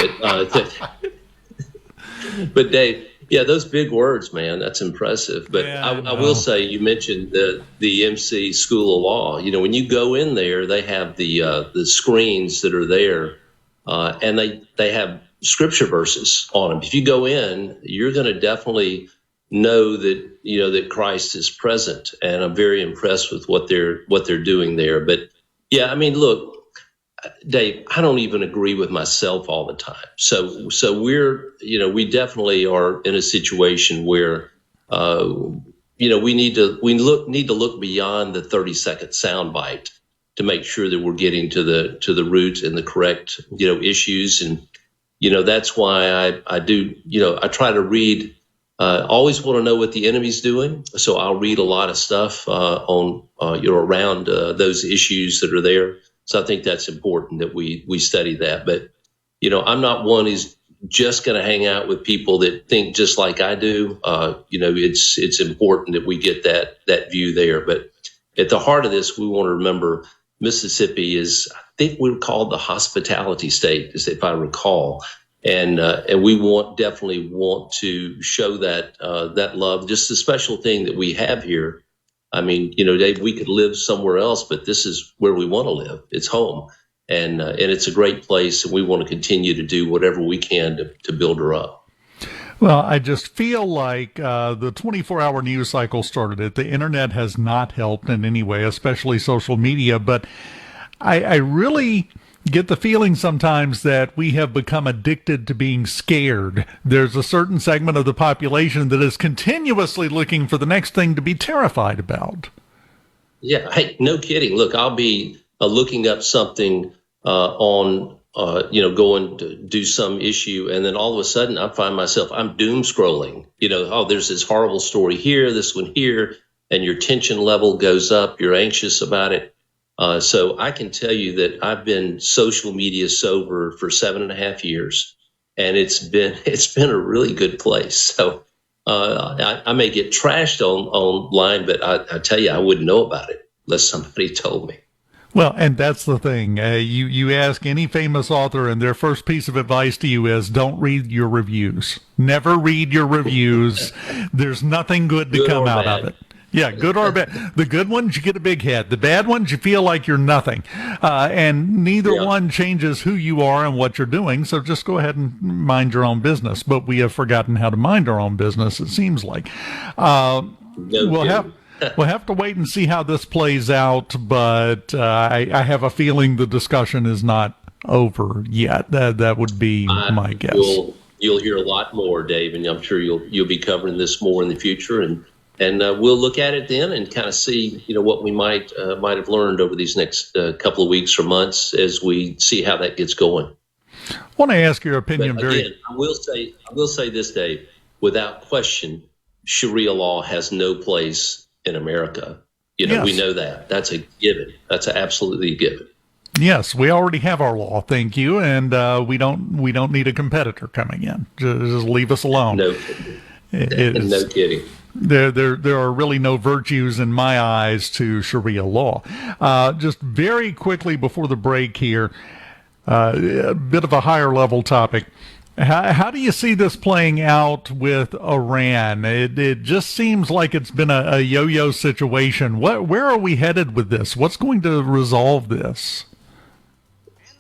But Dave, yeah, those big words, man, that's impressive. But yeah, I will say, you mentioned the MC School of Law. When you go in there, they have the screens that are there, and they have scripture verses on them. If you go in, you're going to definitely know that that Christ is present, and I'm very impressed with what they're doing there. But yeah, look, Dave, I don't even agree with myself all the time. So we're, we definitely are in a situation where, we need to look beyond the 30-second soundbite to make sure that we're getting to the root and the correct, issues. And, that's why I do, I try to read, always want to know what the enemy's doing. So I'll read a lot of stuff on around those issues that are there. So I think that's important that we study that. But, I'm not one who's just going to hang out with people that think just like I do. It's important that we get that view there. But at the heart of this, we want to remember Mississippi is, I think we're called the hospitality state, if I recall. And we definitely want to show that love, just the special thing that we have here. Dave, we could live somewhere else, but this is where we want to live. It's home, and it's a great place, and we want to continue to do whatever we can to build her up. Well, I just feel like the 24-hour news cycle started it. The internet has not helped in any way, especially social media, but I really get the feeling sometimes that we have become addicted to being scared. There's a certain segment of the population that is continuously looking for the next thing to be terrified about. Yeah, hey, no kidding. Look, I'll be looking up something on, going to do some issue, and then all of a sudden I find myself, I'm doom scrolling. There's this horrible story here, this one here. and your tension level goes up. You're anxious about it. So I can tell you that I've been social media sober for 7.5 years, and it's been a really good place. So I may get trashed online, but I tell you, I wouldn't know about it unless somebody told me. Well, and that's the thing. You ask any famous author, and their first piece of advice to you is don't read your reviews. Never read your reviews. There's nothing good to come out of it. Yeah, good or bad. The good ones, you get a big head. The bad ones, you feel like you're nothing. And neither one changes who you are and what you're doing, so just go ahead and mind your own business. But we have forgotten how to mind our own business, it seems like. We'll have to wait and see how this plays out, but I have a feeling the discussion is not over yet. That would be my guess. You'll hear a lot more, Dave, and I'm sure you'll be covering this more in the future, and we'll look at it then and kind of see what we might have learned over these next couple of weeks or months as we see how that gets going. I want to ask your opinion. But again, I will say this, Dave, without question, Sharia law has no place in America. Yes. We know that. That's a given. That's absolutely a given. Yes, we already have our law, thank you, and we don't need a competitor coming in. Just leave us alone. No kidding. No kidding. There are really no virtues in my eyes to Sharia law. Just very quickly before the break here, a bit of a higher level topic. How do you see this playing out with Iran? It just seems like it's been a yo-yo situation. Where are we headed with this? What's going to resolve this?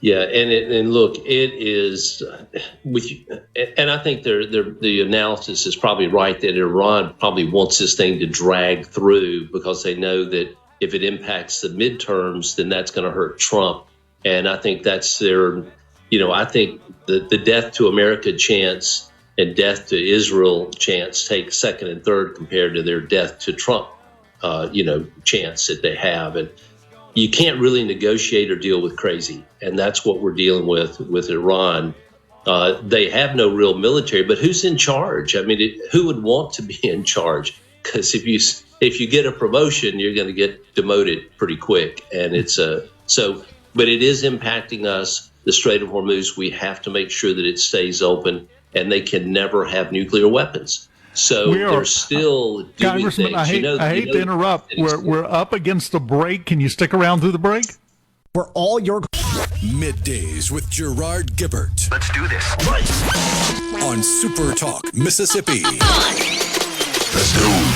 Yeah, and look, it is and I think the analysis is probably right that Iran probably wants this thing to drag through because they know that if it impacts the midterms, then that's going to hurt Trump. And I think that's their, I think the death to America chance and death to Israel chance take second and third compared to their death to Trump, chance that they have. And you can't really negotiate or deal with crazy. And that's what we're dealing with Iran. They have no real military, but who's in charge? I mean, who would want to be in charge? Because if you get a promotion, you're going to get demoted pretty quick. And but it is impacting us. The Strait of Hormuz, we have to make sure that it stays open, and they can never have nuclear weapons. So they're still doing Congressman, things. I hate to interrupt. We're up against the break. Can you stick around through the break? For all your middays with Gerard Gibert. Let's do this. On SuperTalk, Mississippi. Let's go.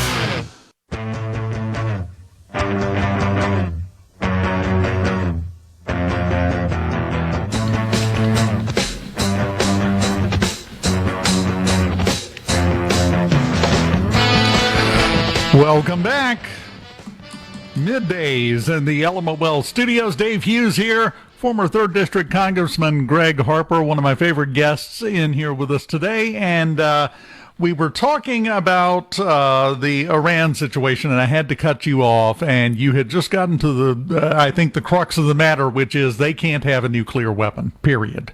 Welcome back. Middays in the LMOL studios. Dave Hughes here, former 3rd District Congressman Gregg Harper, one of my favorite guests in here with us today. And we were talking about the Iran situation, and I had to cut you off. And you had just gotten to the crux of the matter, which is they can't have a nuclear weapon, period.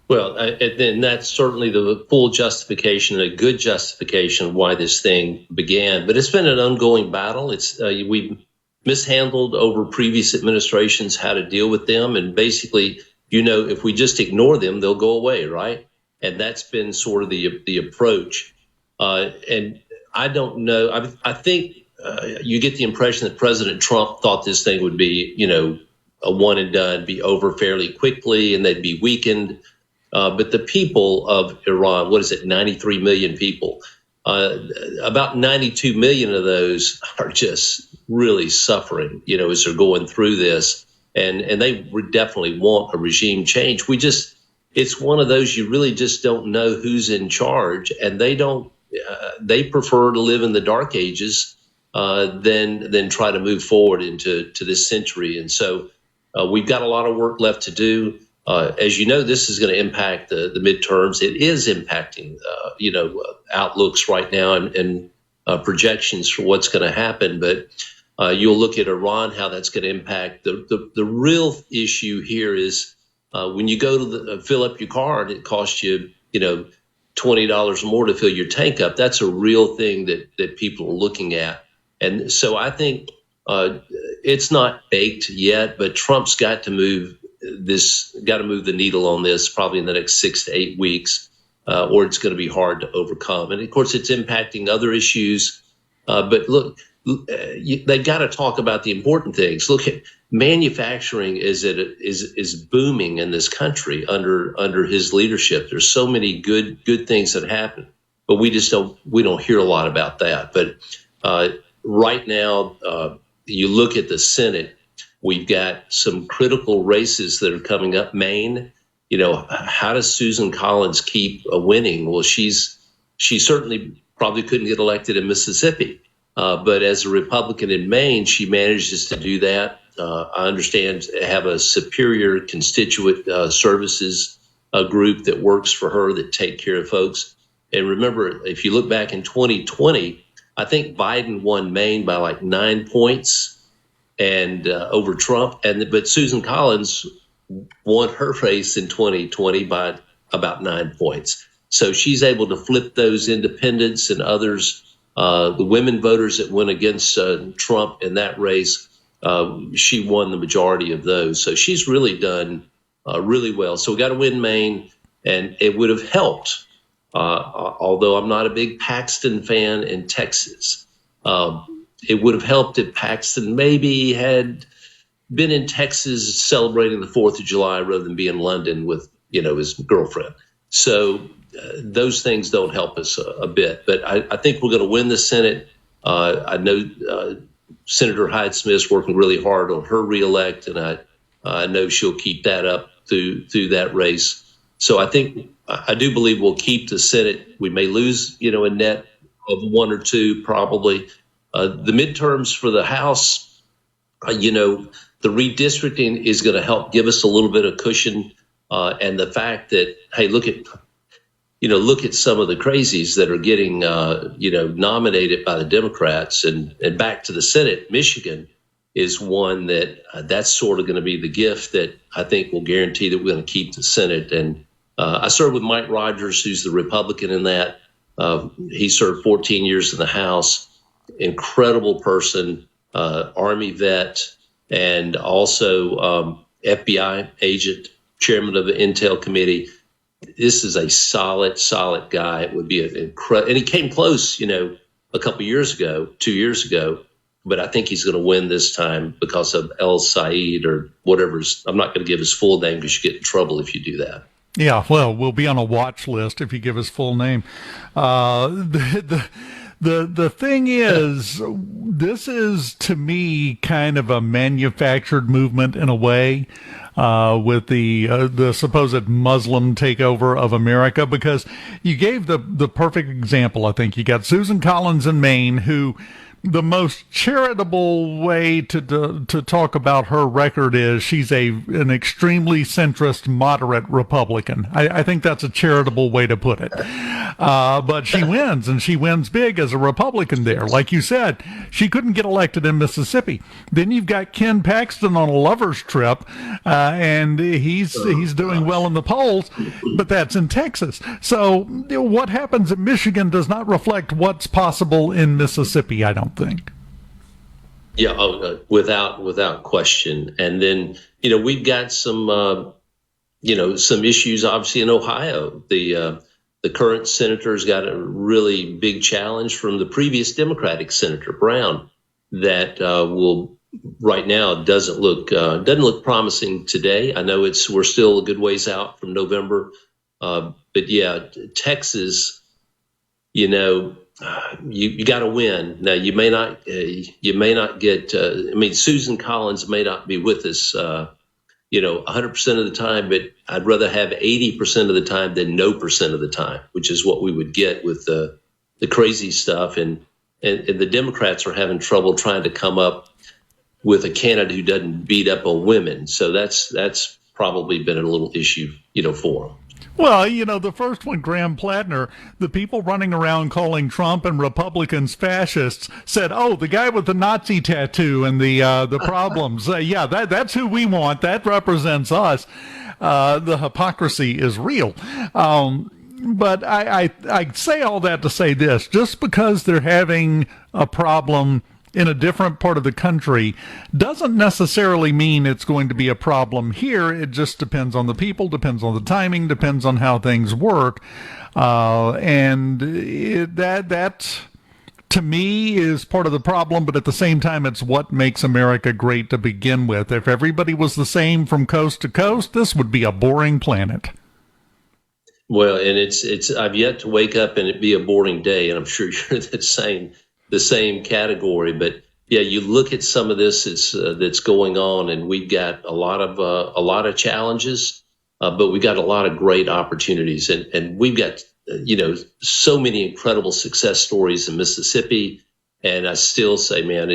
Well, and that's certainly the full justification, a good justification of why this thing began. But it's been an ongoing battle. We've mishandled over previous administrations how to deal with them. And basically, if we just ignore them, they'll go away, right? And that's been sort of the approach. And I don't know. I think you get the impression that President Trump thought this thing would be, a one and done, be over fairly quickly, and they'd be weakened. But the people of Iran, 93 million people, about 92 million of those are just really suffering, as they're going through this. And they definitely want a regime change. It's one of those you really just don't know who's in charge. And they prefer to live in the dark ages than try to move forward into this century. And so we've got a lot of work left to do. As you know, this is going to impact the midterms. It is impacting, outlooks right now and projections for what's going to happen. But you'll look at Iran, how that's going to impact. The real issue here is when you go to fill up your car and it costs you, $20 more to fill your tank up. That's a real thing that people are looking at. And so I think it's not baked yet, but Trump's got to move the needle on this probably in the next 6 to 8 weeks, or it's going to be hard to overcome. And of course, it's impacting other issues. But look, they got to talk about the important things. Look, manufacturing is booming in this country under his leadership. There's so many good things that happen, but we don't hear a lot about that. But right now, you look at the Senate, we've got some critical races that are coming up. Maine, how does Susan Collins keep winning? Well, she certainly probably couldn't get elected in Mississippi. But as a Republican in Maine, she manages to do that. I understand have a superior constituent services group that works for her that take care of folks. And remember, if you look back in 2020, I think Biden won Maine by like 9 points and over Trump. But Susan Collins won her race in 2020 by about 9 points. So she's able to flip those independents and others. The women voters that went against Trump in that race, she won the majority of those. So she's really done really well. So we got to win Maine, and it would have helped, although I'm not a big Paxton fan in Texas. It would have helped if Paxton maybe had been in Texas celebrating the 4th of July rather than be in London with, his girlfriend. So those things don't help us a bit, but I think we're going to win the Senate. I know Senator Hyde-Smith's working really hard on her reelect, and I know she'll keep that up through that race. So I do believe we'll keep the Senate. We may lose, a net of 1 or 2 probably. The midterms for the House, the redistricting is going to help give us a little bit of cushion, and the fact that, hey, look at some of the crazies that are getting, nominated by the Democrats and back to the Senate. Michigan is one that's sort of going to be the gift that I think will guarantee that we're going to keep the Senate. And I served with Mike Rogers, who's the Republican in that. He served 14 years in the House. Incredible person, Army vet, and also FBI agent, chairman of the Intel Committee. This is a solid guy. It would be an incredible, and he came close, a couple of years ago, 2 years ago, but I think he's going to win this time because of El Said or whatever. I'm not going to give his full name because you get in trouble if you do that. Yeah, well, we'll be on a watch list if you give his full name. The thing is, this is to me kind of a manufactured movement in a way, with the supposed Muslim takeover of America, because you gave the perfect example. I think you got Susan Collins in Maine, who the most charitable way to talk about her record is she's an extremely centrist, moderate Republican. I think that's a charitable way to put it. But she wins, and she wins big as a Republican there. Like you said, she couldn't get elected in Mississippi. Then you've got Ken Paxton on a lover's trip, and he's doing well in the polls, but that's in Texas. So what happens in Michigan does not reflect what's possible in Mississippi, I don't think. Yeah, without question. And then, we've got some issues, obviously, in Ohio. The current senator's got a really big challenge from the previous Democratic Senator Brown that will right now doesn't look promising today. I know we're still a good ways out from November, but yeah, Texas, you got to win. Now you may not get. Susan Collins may not be with us, 100% of the time, but I'd rather have 80% of the time than no percent of the time, which is what we would get with the crazy stuff. And the Democrats are having trouble trying to come up with a candidate who doesn't beat up on women. So that's probably been a little issue, for them. Well, the first one, Graham Platner, the people running around calling Trump and Republicans fascists said, "Oh, the guy with the Nazi tattoo and the problems. Yeah, that's who we want. That represents us." The hypocrisy is real. But I say all that to say this: just because they're having a problem in a different part of the country doesn't necessarily mean it's going to be a problem here. It just depends on the people, depends on the timing, depends on how things work. That to me is part of the problem, but at the same time, it's what makes America great to begin with. If everybody was the same from coast to coast, this would be a boring planet. Well, and it's I've yet to wake up and it be a boring day, and I'm sure you're the same category. But yeah, you look at some of this that's going on, and we've got a lot of challenges, but we got a lot of great opportunities, and we've got so many incredible success stories in Mississippi. And I still say, man,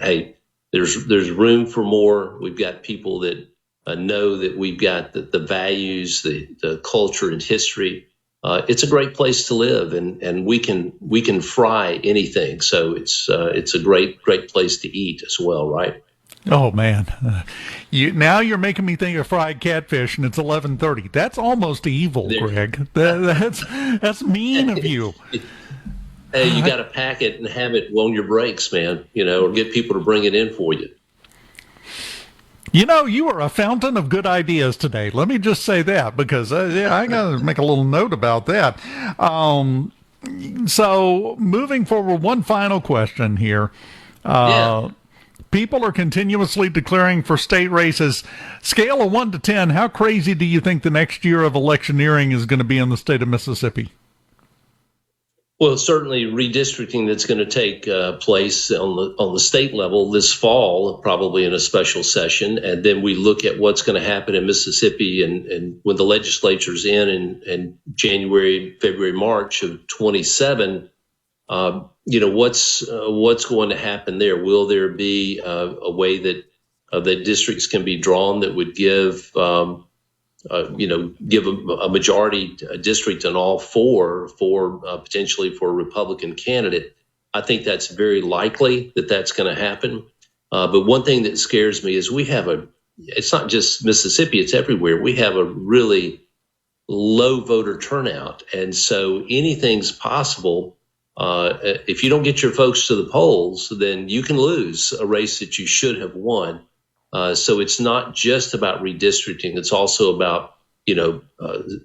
hey, there's room for more. We've got people that know that we've got the values, the culture and history. It's a great place to live, and we can fry anything. So it's a great place to eat as well, right? Oh man, now you're making me think of fried catfish, and it's 11:30. That's almost evil, Greg. That's mean of you. Hey, you got to pack it and have it on your breaks, man. Or get people to bring it in for you. You are a fountain of good ideas today. Let me just say that, because I got to make a little note about that. So moving forward, one final question here. People are continuously declaring for state races. Scale of 1 to 10, how crazy do you think the next year of electioneering is going to be in the state of Mississippi? Well, certainly redistricting that's going to take place on the state level this fall, probably in a special session. And then we look at what's going to happen in Mississippi and when the legislature's in January, February, March of 27. What's going to happen there? Will there be a way that districts can be drawn that would give a majority district in all four for potentially for a Republican candidate? I think that's very likely that that's going to happen. But one thing that scares me is it's not just Mississippi, it's everywhere. We have a really low voter turnout. And so anything's possible. If you don't get your folks to the polls, then you can lose a race that you should have won. So it's not just about redistricting. It's also about,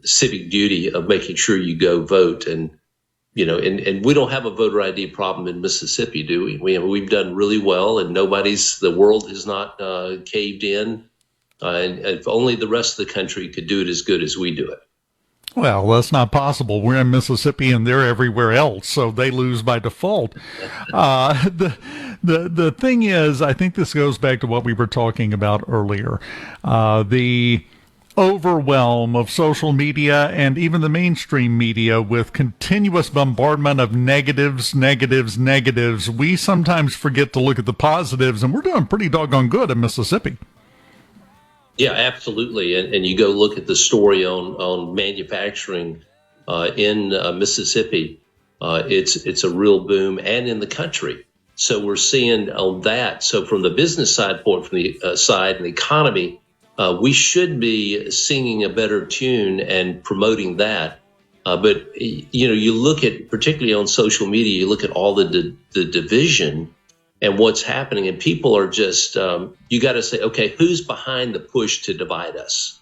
civic duty of making sure you go vote. And we don't have a voter ID problem in Mississippi, do we? We've done really well, and the world has not caved in. And if only the rest of the country could do it as good as we do it. Well, that's not possible. We're in Mississippi and they're everywhere else, so they lose by default. The thing is, I think this goes back to what we were talking about earlier. The overwhelm of social media and even the mainstream media with continuous bombardment of negatives. We sometimes forget to look at the positives, and we're doing pretty doggone good in Mississippi. Yeah, absolutely. And you go look at the story on manufacturing in Mississippi. It's a real boom, and in the country. So we're seeing on that. So from the business side point, from the side and the economy, we should be singing a better tune and promoting that. But you look at, particularly on social media, you look at all the division and what's happening, and people are just, you got to say, okay, who's behind the push to divide us?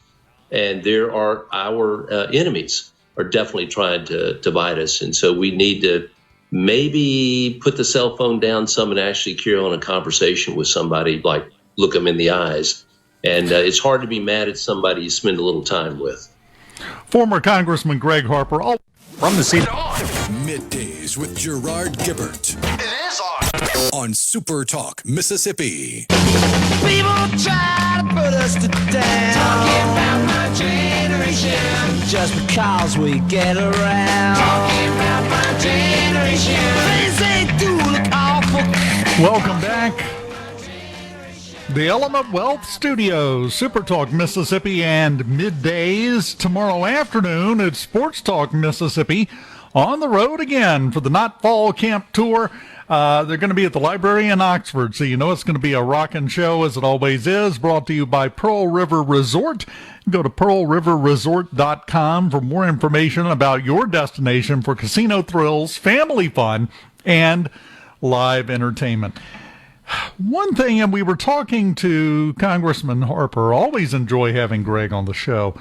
And there are our enemies are definitely trying to divide us. And so we need to maybe put the cell phone down some and actually carry on a conversation with somebody, like look them in the eyes. And it's hard to be mad at somebody you spend a little time with. Former Congressman Gregg Harper, from the seat. Middays with Gerard Gibert. It is on SuperTalk, Mississippi. People try to put us to down, talking about my generation, just because we get around, talking about my generation. Things they do look awful. Welcome back. The Element Wealth Studios, SuperTalk Mississippi, and Middays. Tomorrow afternoon at Sports Talk Mississippi, on the road again for the Not Fall Camp Tour. They're going to be at the library in Oxford, so you know it's going to be a rockin' show, as it always is. Brought to you by Pearl River Resort. Go to pearlriverresort.com for more information about your destination for casino thrills, family fun, and live entertainment. One thing, and we were talking to Congressman Harper, always enjoy having Gregg on the show.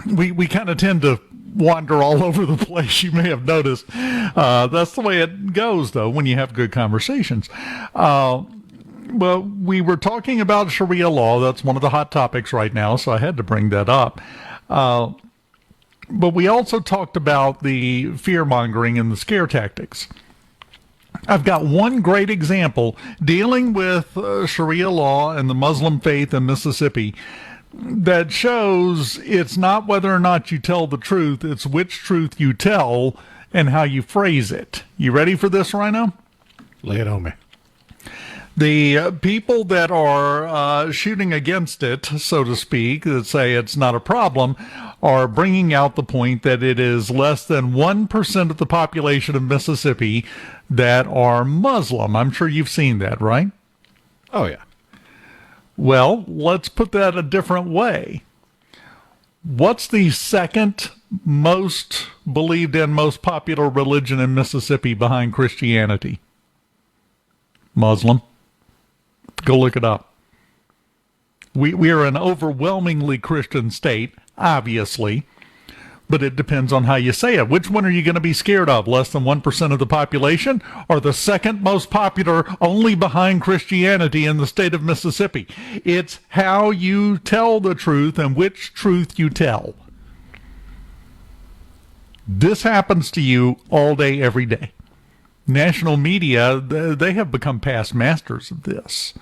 We kind of tend to wander all over the place, you may have noticed. That's the way it goes, though, when you have good conversations. Well, we were talking about Sharia law. That's one of the hot topics right now, so I had to bring that up. But we also talked about the fear-mongering and the scare tactics. I've got one great example dealing with Sharia law and the Muslim faith in Mississippi that shows it's not whether or not you tell the truth, it's which truth you tell and how you phrase it. You ready for this, Rhino? Lay it on me. The people that are shooting against it, so to speak, that say it's not a problem, are bringing out the point that it is less than 1% of the population of Mississippi that are Muslim. I'm sure you've seen that, right? Oh, yeah. Well, let's put that a different way. What's the second most believed in, most popular religion in Mississippi behind Christianity? Muslim. Go look it up. We are an overwhelmingly Christian state, obviously, but it depends on how you say it. Which one are you going to be scared of? Less than 1% of the population, or the second most popular, only behind Christianity in the state of Mississippi? It's how you tell the truth and which truth you tell. This happens to you all day, every day. National media, they have become past masters of this.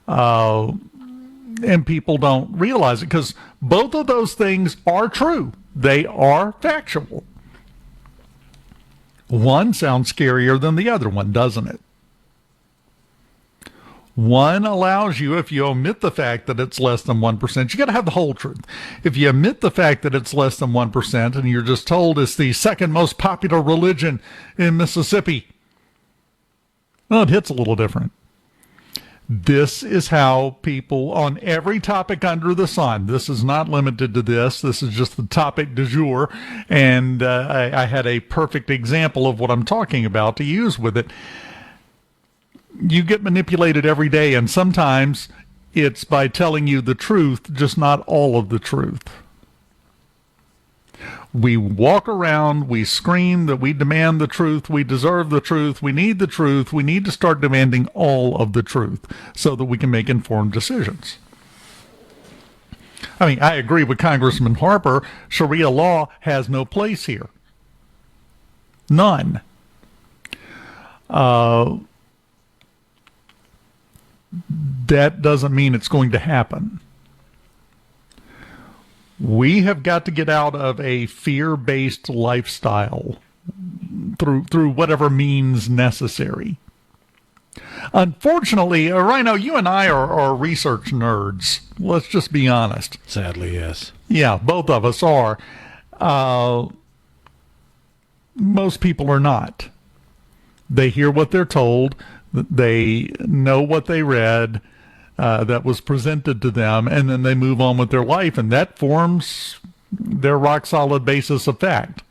And people don't realize it because both of those things are true. They are factual. One sounds scarier than the other one, doesn't it? One allows you, if you omit the fact that it's less than 1%, you got to have the whole truth. If you omit the fact that it's less than 1% and you're just told it's the second most popular religion in Mississippi, well, it hits a little different. This is how people on every topic under the sun, this is not limited to this is just the topic du jour, and I had a perfect example of what I'm talking about to use with it. You get manipulated every day, and sometimes it's by telling you the truth, just not all of the truth. We walk around, we scream that we demand the truth, we deserve the truth, we need the truth, we need to start demanding all of the truth so that we can make informed decisions. I mean, I agree with Congressman Harper, Sharia law has no place here. None. That doesn't mean it's going to happen. We have got to get out of a fear-based lifestyle through whatever means necessary. Unfortunately, Rhino, you and I are research nerds. Let's just be honest. Sadly, yes. Yeah, both of us are. Most people are not. They hear what they're told. They know what they read. That was presented to them, and then they move on with their life, and that forms their rock-solid basis of fact.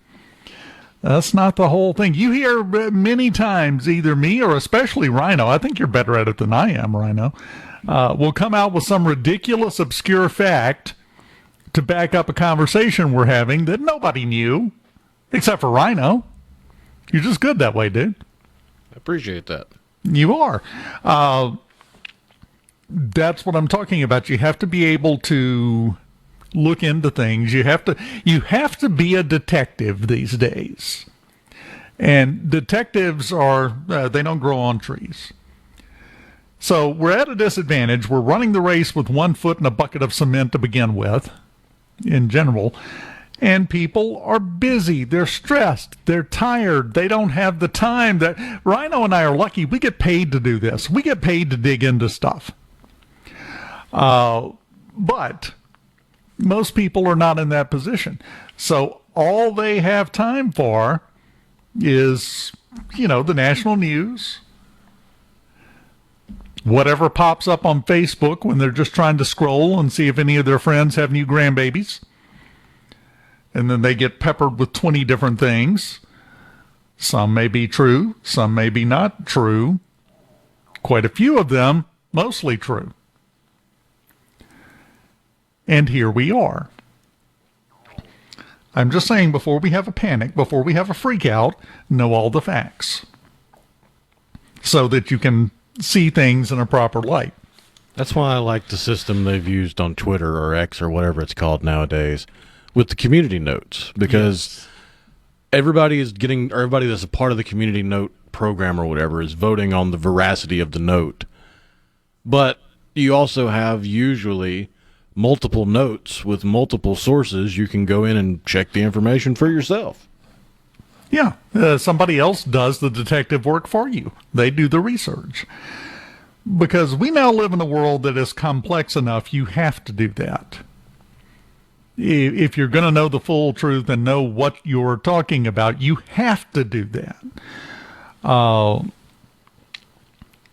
That's not the whole thing. You hear many times, either me or especially Rhino, I think you're better at it than I am, Rhino, will come out with some ridiculous, obscure fact to back up a conversation we're having that nobody knew, except for Rhino. You're just good that way, dude. I appreciate that. You are. That's what I'm talking about. You have to be able to look into things. You have to be a detective these days. And detectives they don't grow on trees. So we're at a disadvantage. We're running the race with 1 foot in a bucket of cement to begin with, in general. And people are busy. They're stressed. They're tired. They don't have the time. Rhino and I are lucky. We get paid to do this. We get paid to dig into stuff. But most people are not in that position. So all they have time for is, the national news, whatever pops up on Facebook when they're just trying to scroll and see if any of their friends have new grandbabies. And then they get peppered with 20 different things. Some may be true, some may be not true. quite a few of them mostly true. And here we are. I'm just saying, before we have a panic, before we have a freak out, know all the facts so that you can see things in a proper light. That's why I like the system they've used on Twitter or X or whatever it's called nowadays with the community notes, because everybody that's a part of the community note program or whatever is voting on the veracity of the note. But you also have usually multiple notes with multiple sources. You can go in and check the information for yourself. Yeah, somebody else does the detective work for you. They do the research. Because we now live in a world that is complex enough, you have to do that. If you're going to know the full truth and know what you're talking about, you have to do that.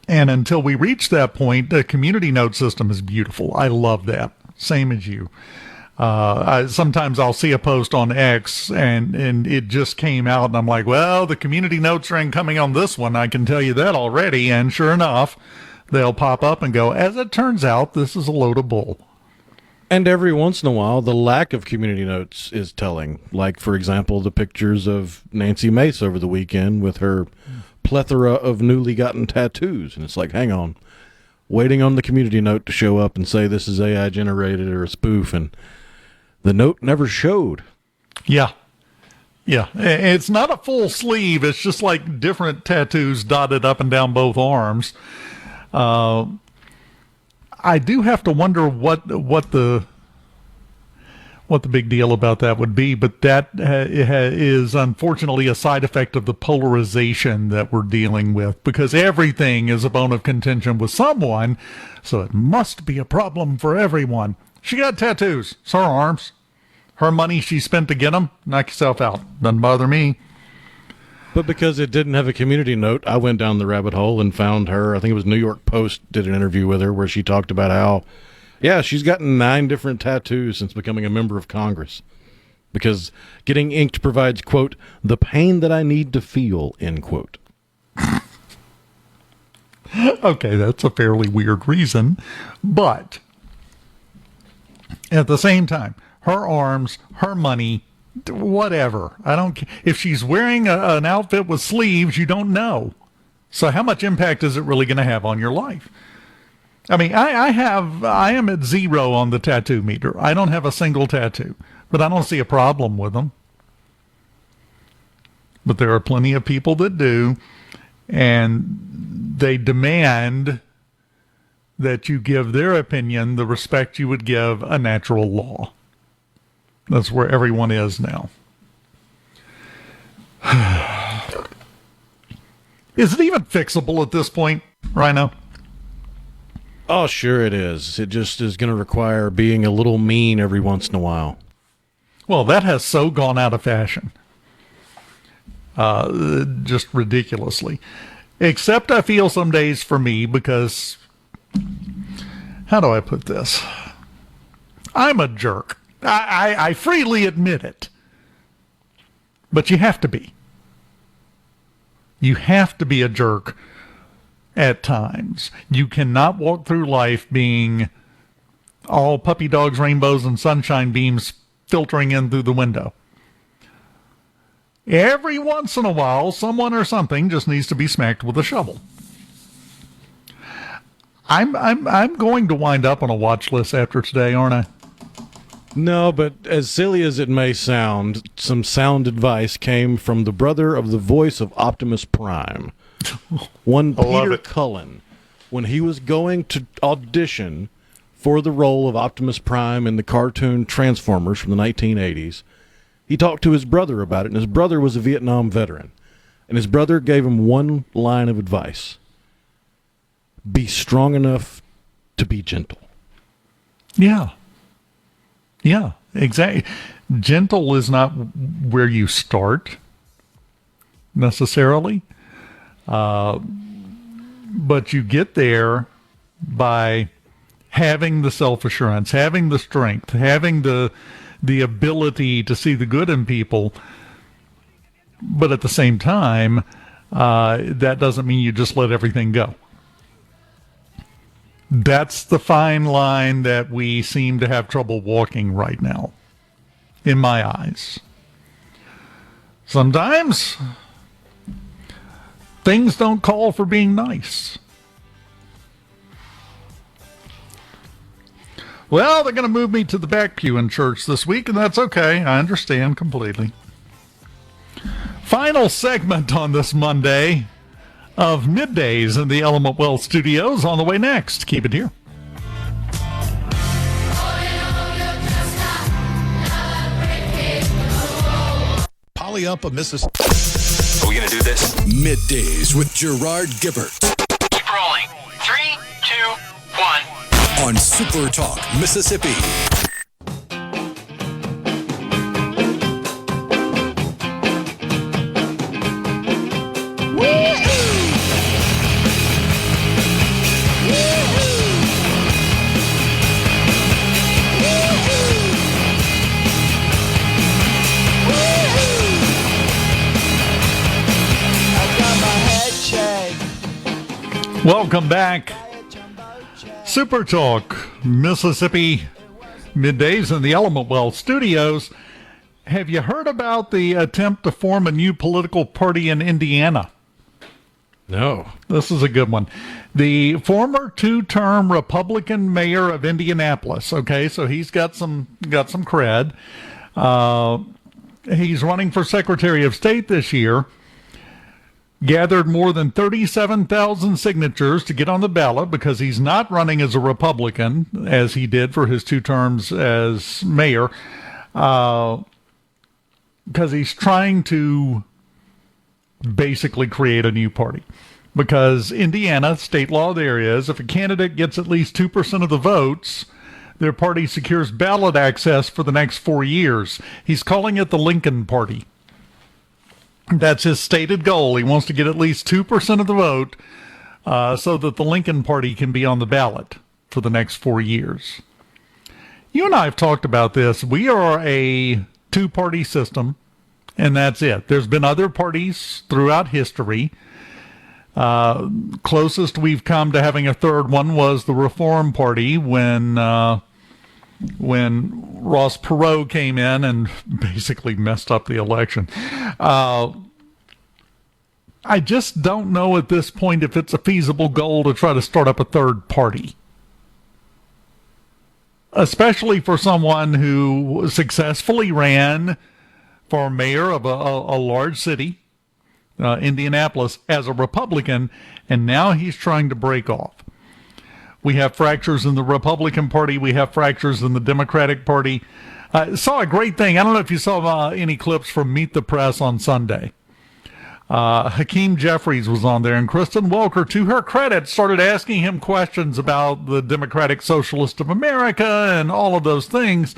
And until we reach that point, the community note system is beautiful. I love that. Same as you. Sometimes I'll see a post on X and it just came out and I'm like, well, the community notes are incoming on this one. I can tell you that already. And sure enough, they'll pop up and go, as it turns out, this is a load of bull. And every once in a while, the lack of community notes is telling. Like, for example, the pictures of Nancy Mace over the weekend with her plethora of newly gotten tattoos. And it's like, hang on. Waiting on the community note to show up and say this is AI generated or a spoof, and the note never showed. Yeah. It's not a full sleeve. It's just like different tattoos dotted up and down both arms. I do have to wonder what the big deal about that would be, but that is unfortunately a side effect of the polarization that we're dealing with, because everything is a bone of contention with someone, so it must be a problem for everyone. She got tattoos. It's her arms. Her money she spent to get them. Knock yourself out. Doesn't bother me. But because it didn't have a community note, I went down the rabbit hole and found her. I think it was New York Post did an interview with her where she talked about how, yeah, she's gotten 9 different tattoos since becoming a member of Congress. Because getting inked provides, quote, the pain that I need to feel, end quote. Okay, that's a fairly weird reason. But at the same time, her arms, her money, whatever. I don't care. If she's wearing an outfit with sleeves, you don't know. So how much impact is it really going to have on your life? I mean, I am at 0 on the tattoo meter. I don't have a single tattoo, but I don't see a problem with them. But there are plenty of people that do, and they demand that you give their opinion the respect you would give a natural law. That's where everyone is now. Is it even fixable at this point, Rhino? Oh, sure it is. It just is going to require being a little mean every once in a while. Well, that has so gone out of fashion. Just ridiculously. Except I feel some days for me because, how do I put this? I'm a jerk. I freely admit it. But you have to be. You have to be a jerk at times. You cannot walk through life being all puppy dogs, rainbows, and sunshine beams filtering in through the window. Every once in a while, someone or something just needs to be smacked with a shovel. I'm going to wind up on a watch list after today, aren't I? No, but as silly as it may sound, some sound advice came from the brother of the voice of Optimus Prime. One Peter Cullen, when he was going to audition for the role of Optimus Prime in the cartoon Transformers from the 1980s, he talked to his brother about it, and his brother was a Vietnam veteran. And his brother gave him one line of advice. Be strong enough to be gentle. Yeah. Yeah, exactly. Gentle is not where you start, necessarily. But you get there by having the self-assurance, having the strength, having the ability to see the good in people. But at the same time, that doesn't mean you just let everything go. That's the fine line that we seem to have trouble walking right now, in my eyes. Sometimes things don't call for being nice. Well, they're going to move me to the back pew in church this week, and that's okay. I understand completely. Final segment on this Monday of Middays in the Element Wealth Studios on the way next. Keep it here. Poly up a Mississippi. Are we going to do this? Middays with Gerard Gibert. Keep rolling. 3, 2, 1. On SuperTalk, Mississippi. Welcome back. SuperTalk, Mississippi, Middays in the Element Wealth Studios. Have you heard about the attempt to form a new political party in Indiana? No. This is a good one. The former two-term Republican mayor of Indianapolis. Okay, so he's got some cred. He's running for Secretary of State this year. Gathered more than 37,000 signatures to get on the ballot because he's not running as a Republican as he did for his 2 terms as mayor, because he's trying to basically create a new party. Because Indiana, state law there is, if a candidate gets at least 2% of the votes, their party secures ballot access for the next 4 years. He's calling it the Lincoln Party. That's his stated goal. He wants to get at least 2% of the vote so that the Lincoln Party can be on the ballot for the next 4 years. You and I have talked about this. We are a 2-party system, and that's it. There's been other parties throughout history. Closest we've come to having a third one was the Reform Party when Ross Perot came in and basically messed up the election. I just don't know at this point if it's a feasible goal to try to start up a third party. Especially for someone who successfully ran for mayor of a large city, Indianapolis, as a Republican, and now he's trying to break off. We have fractures in the Republican Party. We have fractures in the Democratic Party. Saw a great thing. I don't know if you saw any clips from Meet the Press on Sunday. Hakeem Jeffries was on there, and Kristen Welker, to her credit, started asking him questions about the Democratic Socialist of America and all of those things,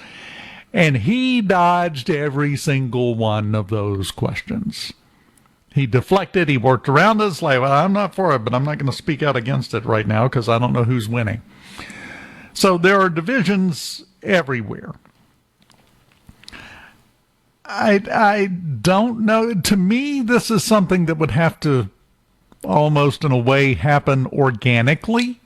and he dodged every single one of those questions. He deflected, he worked around us, like, well, I'm not for it, but I'm not going to speak out against it right now because I don't know who's winning. So there are divisions everywhere. I don't know. To me, this is something that would have to almost in a way happen organically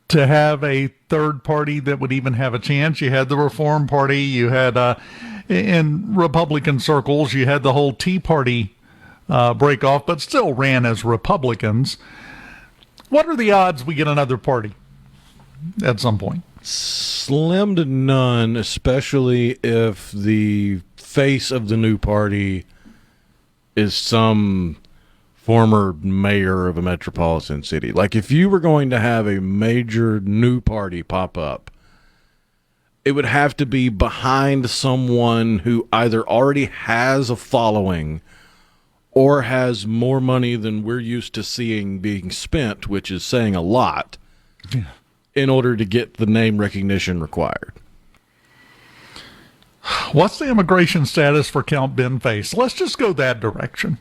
to have a third party that would even have a chance. You had the Reform Party. You had, in Republican circles, you had the whole Tea Party break off, but still ran as Republicans. What are the odds we get another party at some point? Slim to none, especially if the face of the new party is some former mayor of a metropolitan city. Like, if you were going to have a major new party pop up, it would have to be behind someone who either already has a following or has more money than we're used to seeing being spent, which is saying a lot. Yeah. In order to get the name recognition required. What's the immigration status for Count Ben Face? Let's just go that direction.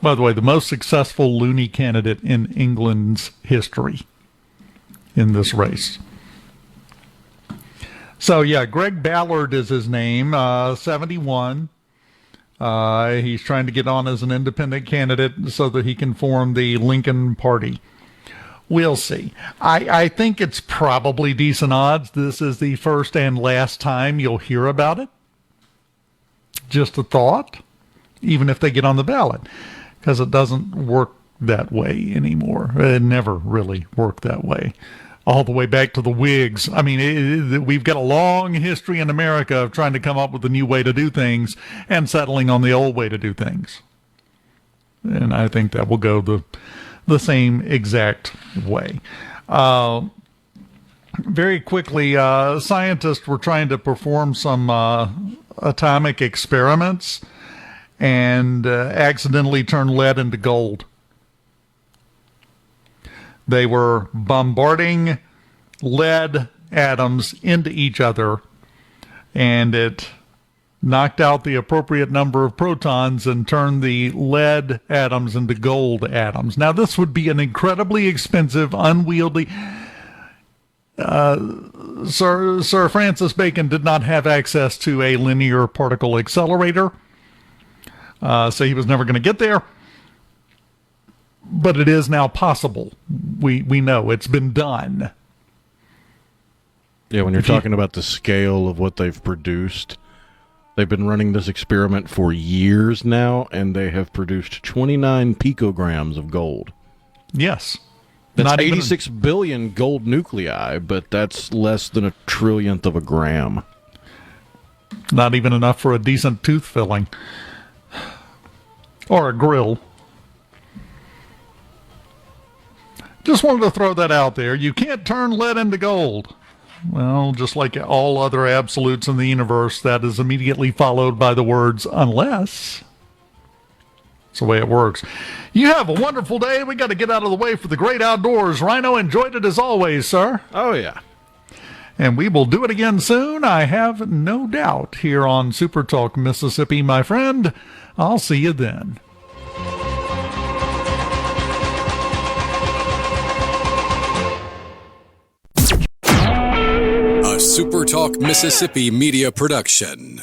By the way, the most successful loony candidate in England's history in this race. So, yeah, Greg Ballard is his name, 71. He's trying to get on as an independent candidate so that he can form the Lincoln Party. We'll see. I think it's probably decent odds this is the first and last time you'll hear about it. Just a thought, even if they get on the ballot, because it doesn't work that way anymore. It never really worked that way. All the way back to the Whigs. I mean, we've got a long history in America of trying to come up with a new way to do things and settling on the old way to do things. And I think that will go the same exact way. Very quickly, scientists were trying to perform some atomic experiments and accidentally turned lead into gold. They were bombarding lead atoms into each other, and it knocked out the appropriate number of protons and turned the lead atoms into gold atoms. Now, this would be an incredibly expensive, unwieldy... Sir Francis Bacon did not have access to a linear particle accelerator, so he was never going to get there. But it is now possible. We know it's been done. Yeah, when you're talking about the scale of what they've produced, they've been running this experiment for years now, and they have produced 29 picograms of gold. Yes. That's Not 86 billion gold nuclei, but that's less than a trillionth of a gram. Not even enough for a decent tooth filling. Or a grill. Just wanted to throw that out there. You can't turn lead into gold. Well, just like all other absolutes in the universe, that is immediately followed by the words, unless. That's the way it works. You have a wonderful day. We got to get out of the way for the great outdoors. Rhino, enjoyed it as always, sir. Oh, yeah. And we will do it again soon, I have no doubt, here on Super Talk Mississippi, my friend. I'll see you then. A SuperTalk Mississippi media production.